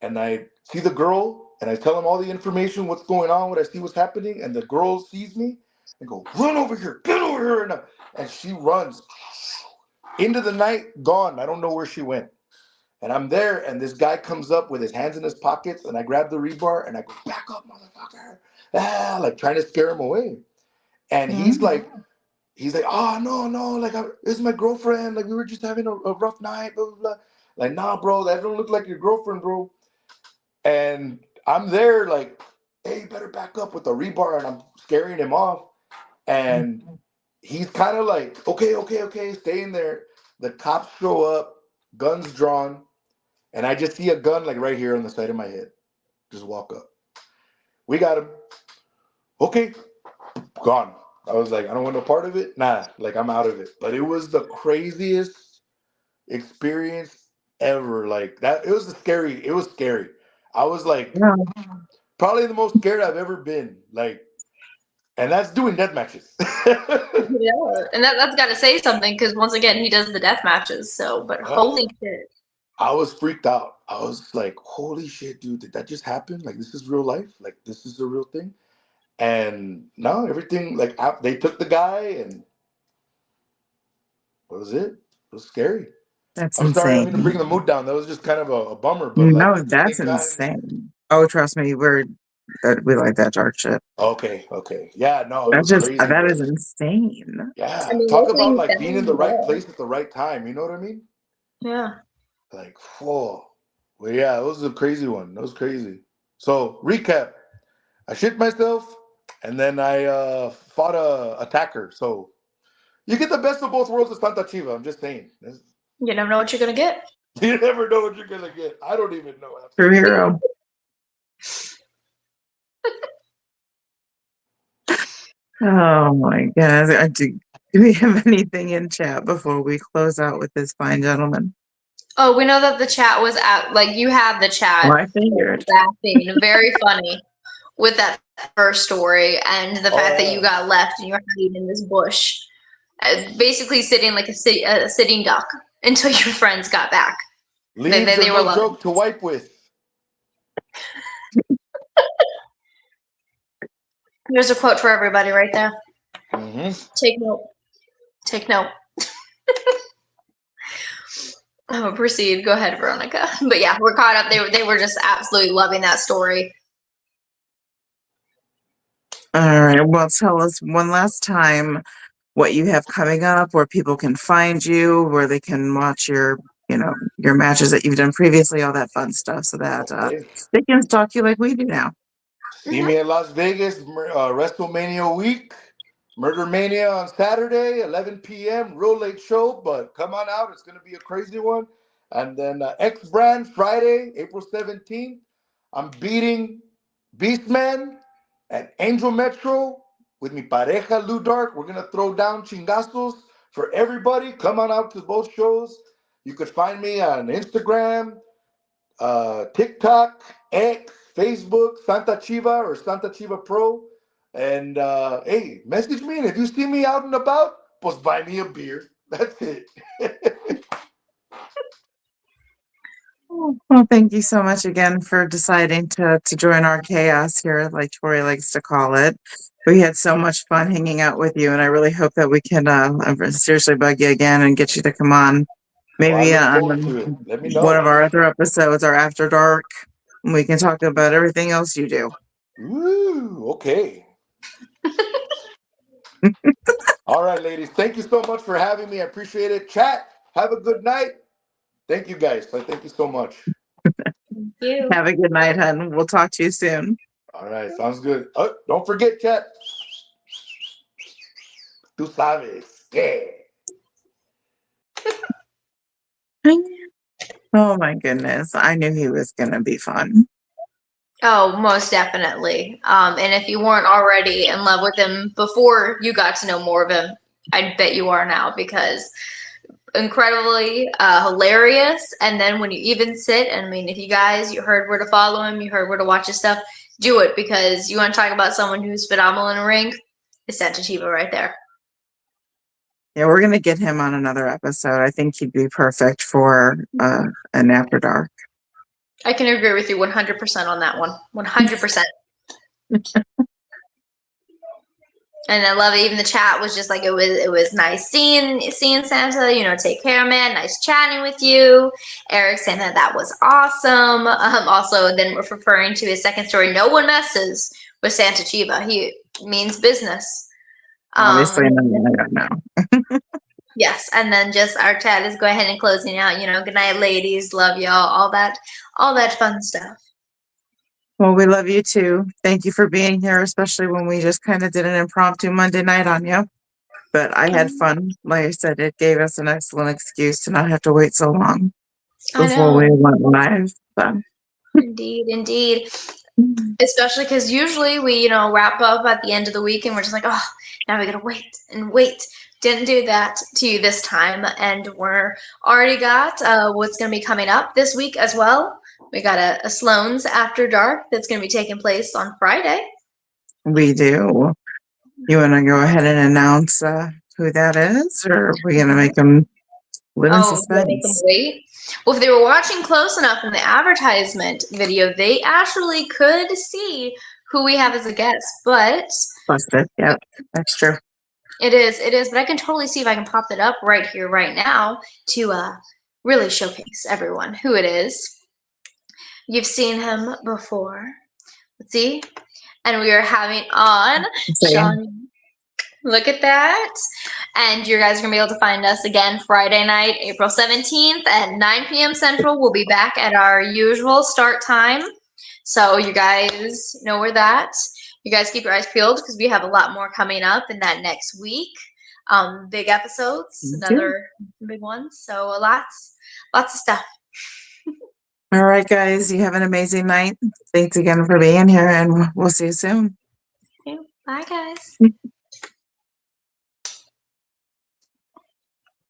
And I see the girl and I tell him all the information, what's going on, what I see what's happening. And the girl sees me and go, run over here, get over here. And she runs into the night, gone. I don't know where she went. And I'm there, and this guy comes up with his hands in his pockets, and I grab the rebar and I go, back up, motherfucker. Ah, like trying to scare him away. And he's like, oh, no, like, this is my girlfriend. Like, we were just having a rough night, blah, blah, blah. Like, nah, bro, that don't look like your girlfriend, bro. And I'm there, like, hey, you better back up with the rebar, and I'm scaring him off. And he's kind of like, okay, stay in there. The cops show up, guns drawn. And I just see a gun like right here on the side of my head. Just walk up. We got him. Okay. Gone. I was like, I don't want no part of it. Nah, like I'm out of it. But it was the craziest experience ever. Like that, it was scary. It was scary. I was like probably the most scared I've ever been. Like, and that's doing death matches.
Yeah, and that's got to say something because once again, he does the death matches. So, but holy shit.
I was freaked out. I was like, holy shit, dude, did that just happen? Like, this is real life? Like, this is a real thing? And no, everything, like, they took the guy, and that was it. It was scary.
That's
I'm sorry, I didn't mean to
insane.
bring the mood down. That was just kind of a bummer, but like,
No,
at the
that's
same time,
insane. Oh, trust me, we like that dark shit.
okay. Yeah, no, it was crazy.
That
But
is insane.
yeah,
I mean,
talk
luckily
about
he's
like being in the
definitely
right
there.
place at the right time. You know what I mean?
Yeah.
Like, whoa. Well, yeah, it was a crazy one. That was crazy. So, recap. I shit myself, and then I fought a attacker. So, you get the best of both worlds with Santa Chiva. I'm just saying.
You never know what you're gonna get.
You never know what you're going to get. I don't even know.
True hero. Oh my goodness. Do we have anything in chat before we close out with this fine gentleman?
Oh, we know that the chat was at like you have the chat.
Well, I figured.
Laughing, very funny with that first story and the fact that you got left and you were hiding in this bush, basically sitting like a sitting duck until your friends got back.
Leaves
They
are
were
no joke to wipe with.
There's a quote for everybody right there.
Mm-hmm.
Take note. Take note. Proceed. Go ahead, Veronica. But yeah, we're caught up. They were just absolutely loving that story.
All right. Well, tell us one last time what you have coming up, where people can find you, where they can watch your matches that you've done previously, all that fun stuff, so that they can stalk you like we do now.
See me in Las Vegas, WrestleMania week, Murder Mania on Saturday, 11 p.m., real late show, but come on out. It's going to be a crazy one. And then X Brand Friday, April 17th. I'm beating Beastman at Angel Metro with mi pareja, Lou Dark. We're going to throw down chingazos for everybody. Come on out to both shows. You could find me on Instagram, TikTok, X, Facebook, Santa Chiva or Santa Chiva Pro. And hey, message me. And if you see me out and about, pues buy me a beer. That's it.
Well, thank you so much again for deciding to join our chaos here, like Tori likes to call it. We had so much fun hanging out with you, and I really hope that we can seriously bug you again and get you to come on. Maybe
Let me know.
one of our other episodes, our After Dark, and we can talk about everything else you do.
Ooh, okay. All right, ladies. Thank you so much for having me. I appreciate it. Chat, have a good night. Thank you, guys. Thank you so much.
Thank you.
Have a good night, hun. We'll talk to you soon.
All right, sounds good. Oh, don't forget, chat. Tú sabes. Yeah.
Oh my goodness. I knew he was going to be fun.
Oh, most definitely. And if you weren't already in love with him before you got to know more of him, I bet you are now because incredibly hilarious. And then when you even sit, and I mean, if you heard where to follow him, you heard where to watch his stuff, do it because you want to talk about someone who's phenomenal in a ring. It's Santa Chiva right there.
Yeah, we're gonna get him on another episode. I think he'd be perfect for an After Dark.
I can agree with you 100% on that one. 100%. And I love it. Even the chat was just like it was nice seeing Santa. You know, take care, man. Nice chatting with you. Eric saying that was awesome. Also, then we're referring to his second story. No one messes with Santa Chiva. He means business.
Obviously, no, I don't know.
Yes, and then just our chat is go ahead and closing out. You know, good night, ladies. Love y'all. All that fun stuff.
Well, we love you too. Thank you for being here, especially when we just kind of did an impromptu Monday night on you. But I had fun. Like I said, it gave us an excellent excuse to not have to wait so long before we went live. So.
Indeed. Especially because usually we, wrap up at the end of the week and we're just like, oh, now we gotta wait and wait. Didn't do that to you this time, and we're already got what's gonna be coming up this week as well. We got a Sloanes After Dark that's gonna be taking place on Friday.
We do. You want to go ahead and announce who that is, or are we gonna make them live in suspense?
Make them wait. Well, if they were watching close enough in the advertisement video, they actually could see who we have as a guest. But
Busted. Yep, that's true.
It is. But I can totally see if I can pop it up right here, right now, to really showcase everyone who it is. You've seen him before. Let's see. And we are having on Sean. Look at that. And you guys are going to be able to find us again Friday night, April 17th at 9 p.m. Central. We'll be back at our usual start time. So you guys know where that. You guys keep your eyes peeled because we have a lot more coming up in that next week. Big episodes, another big one. So lots of stuff.
All right, guys. You have an amazing night. Thanks again for being here, and we'll see you soon.
Bye, guys.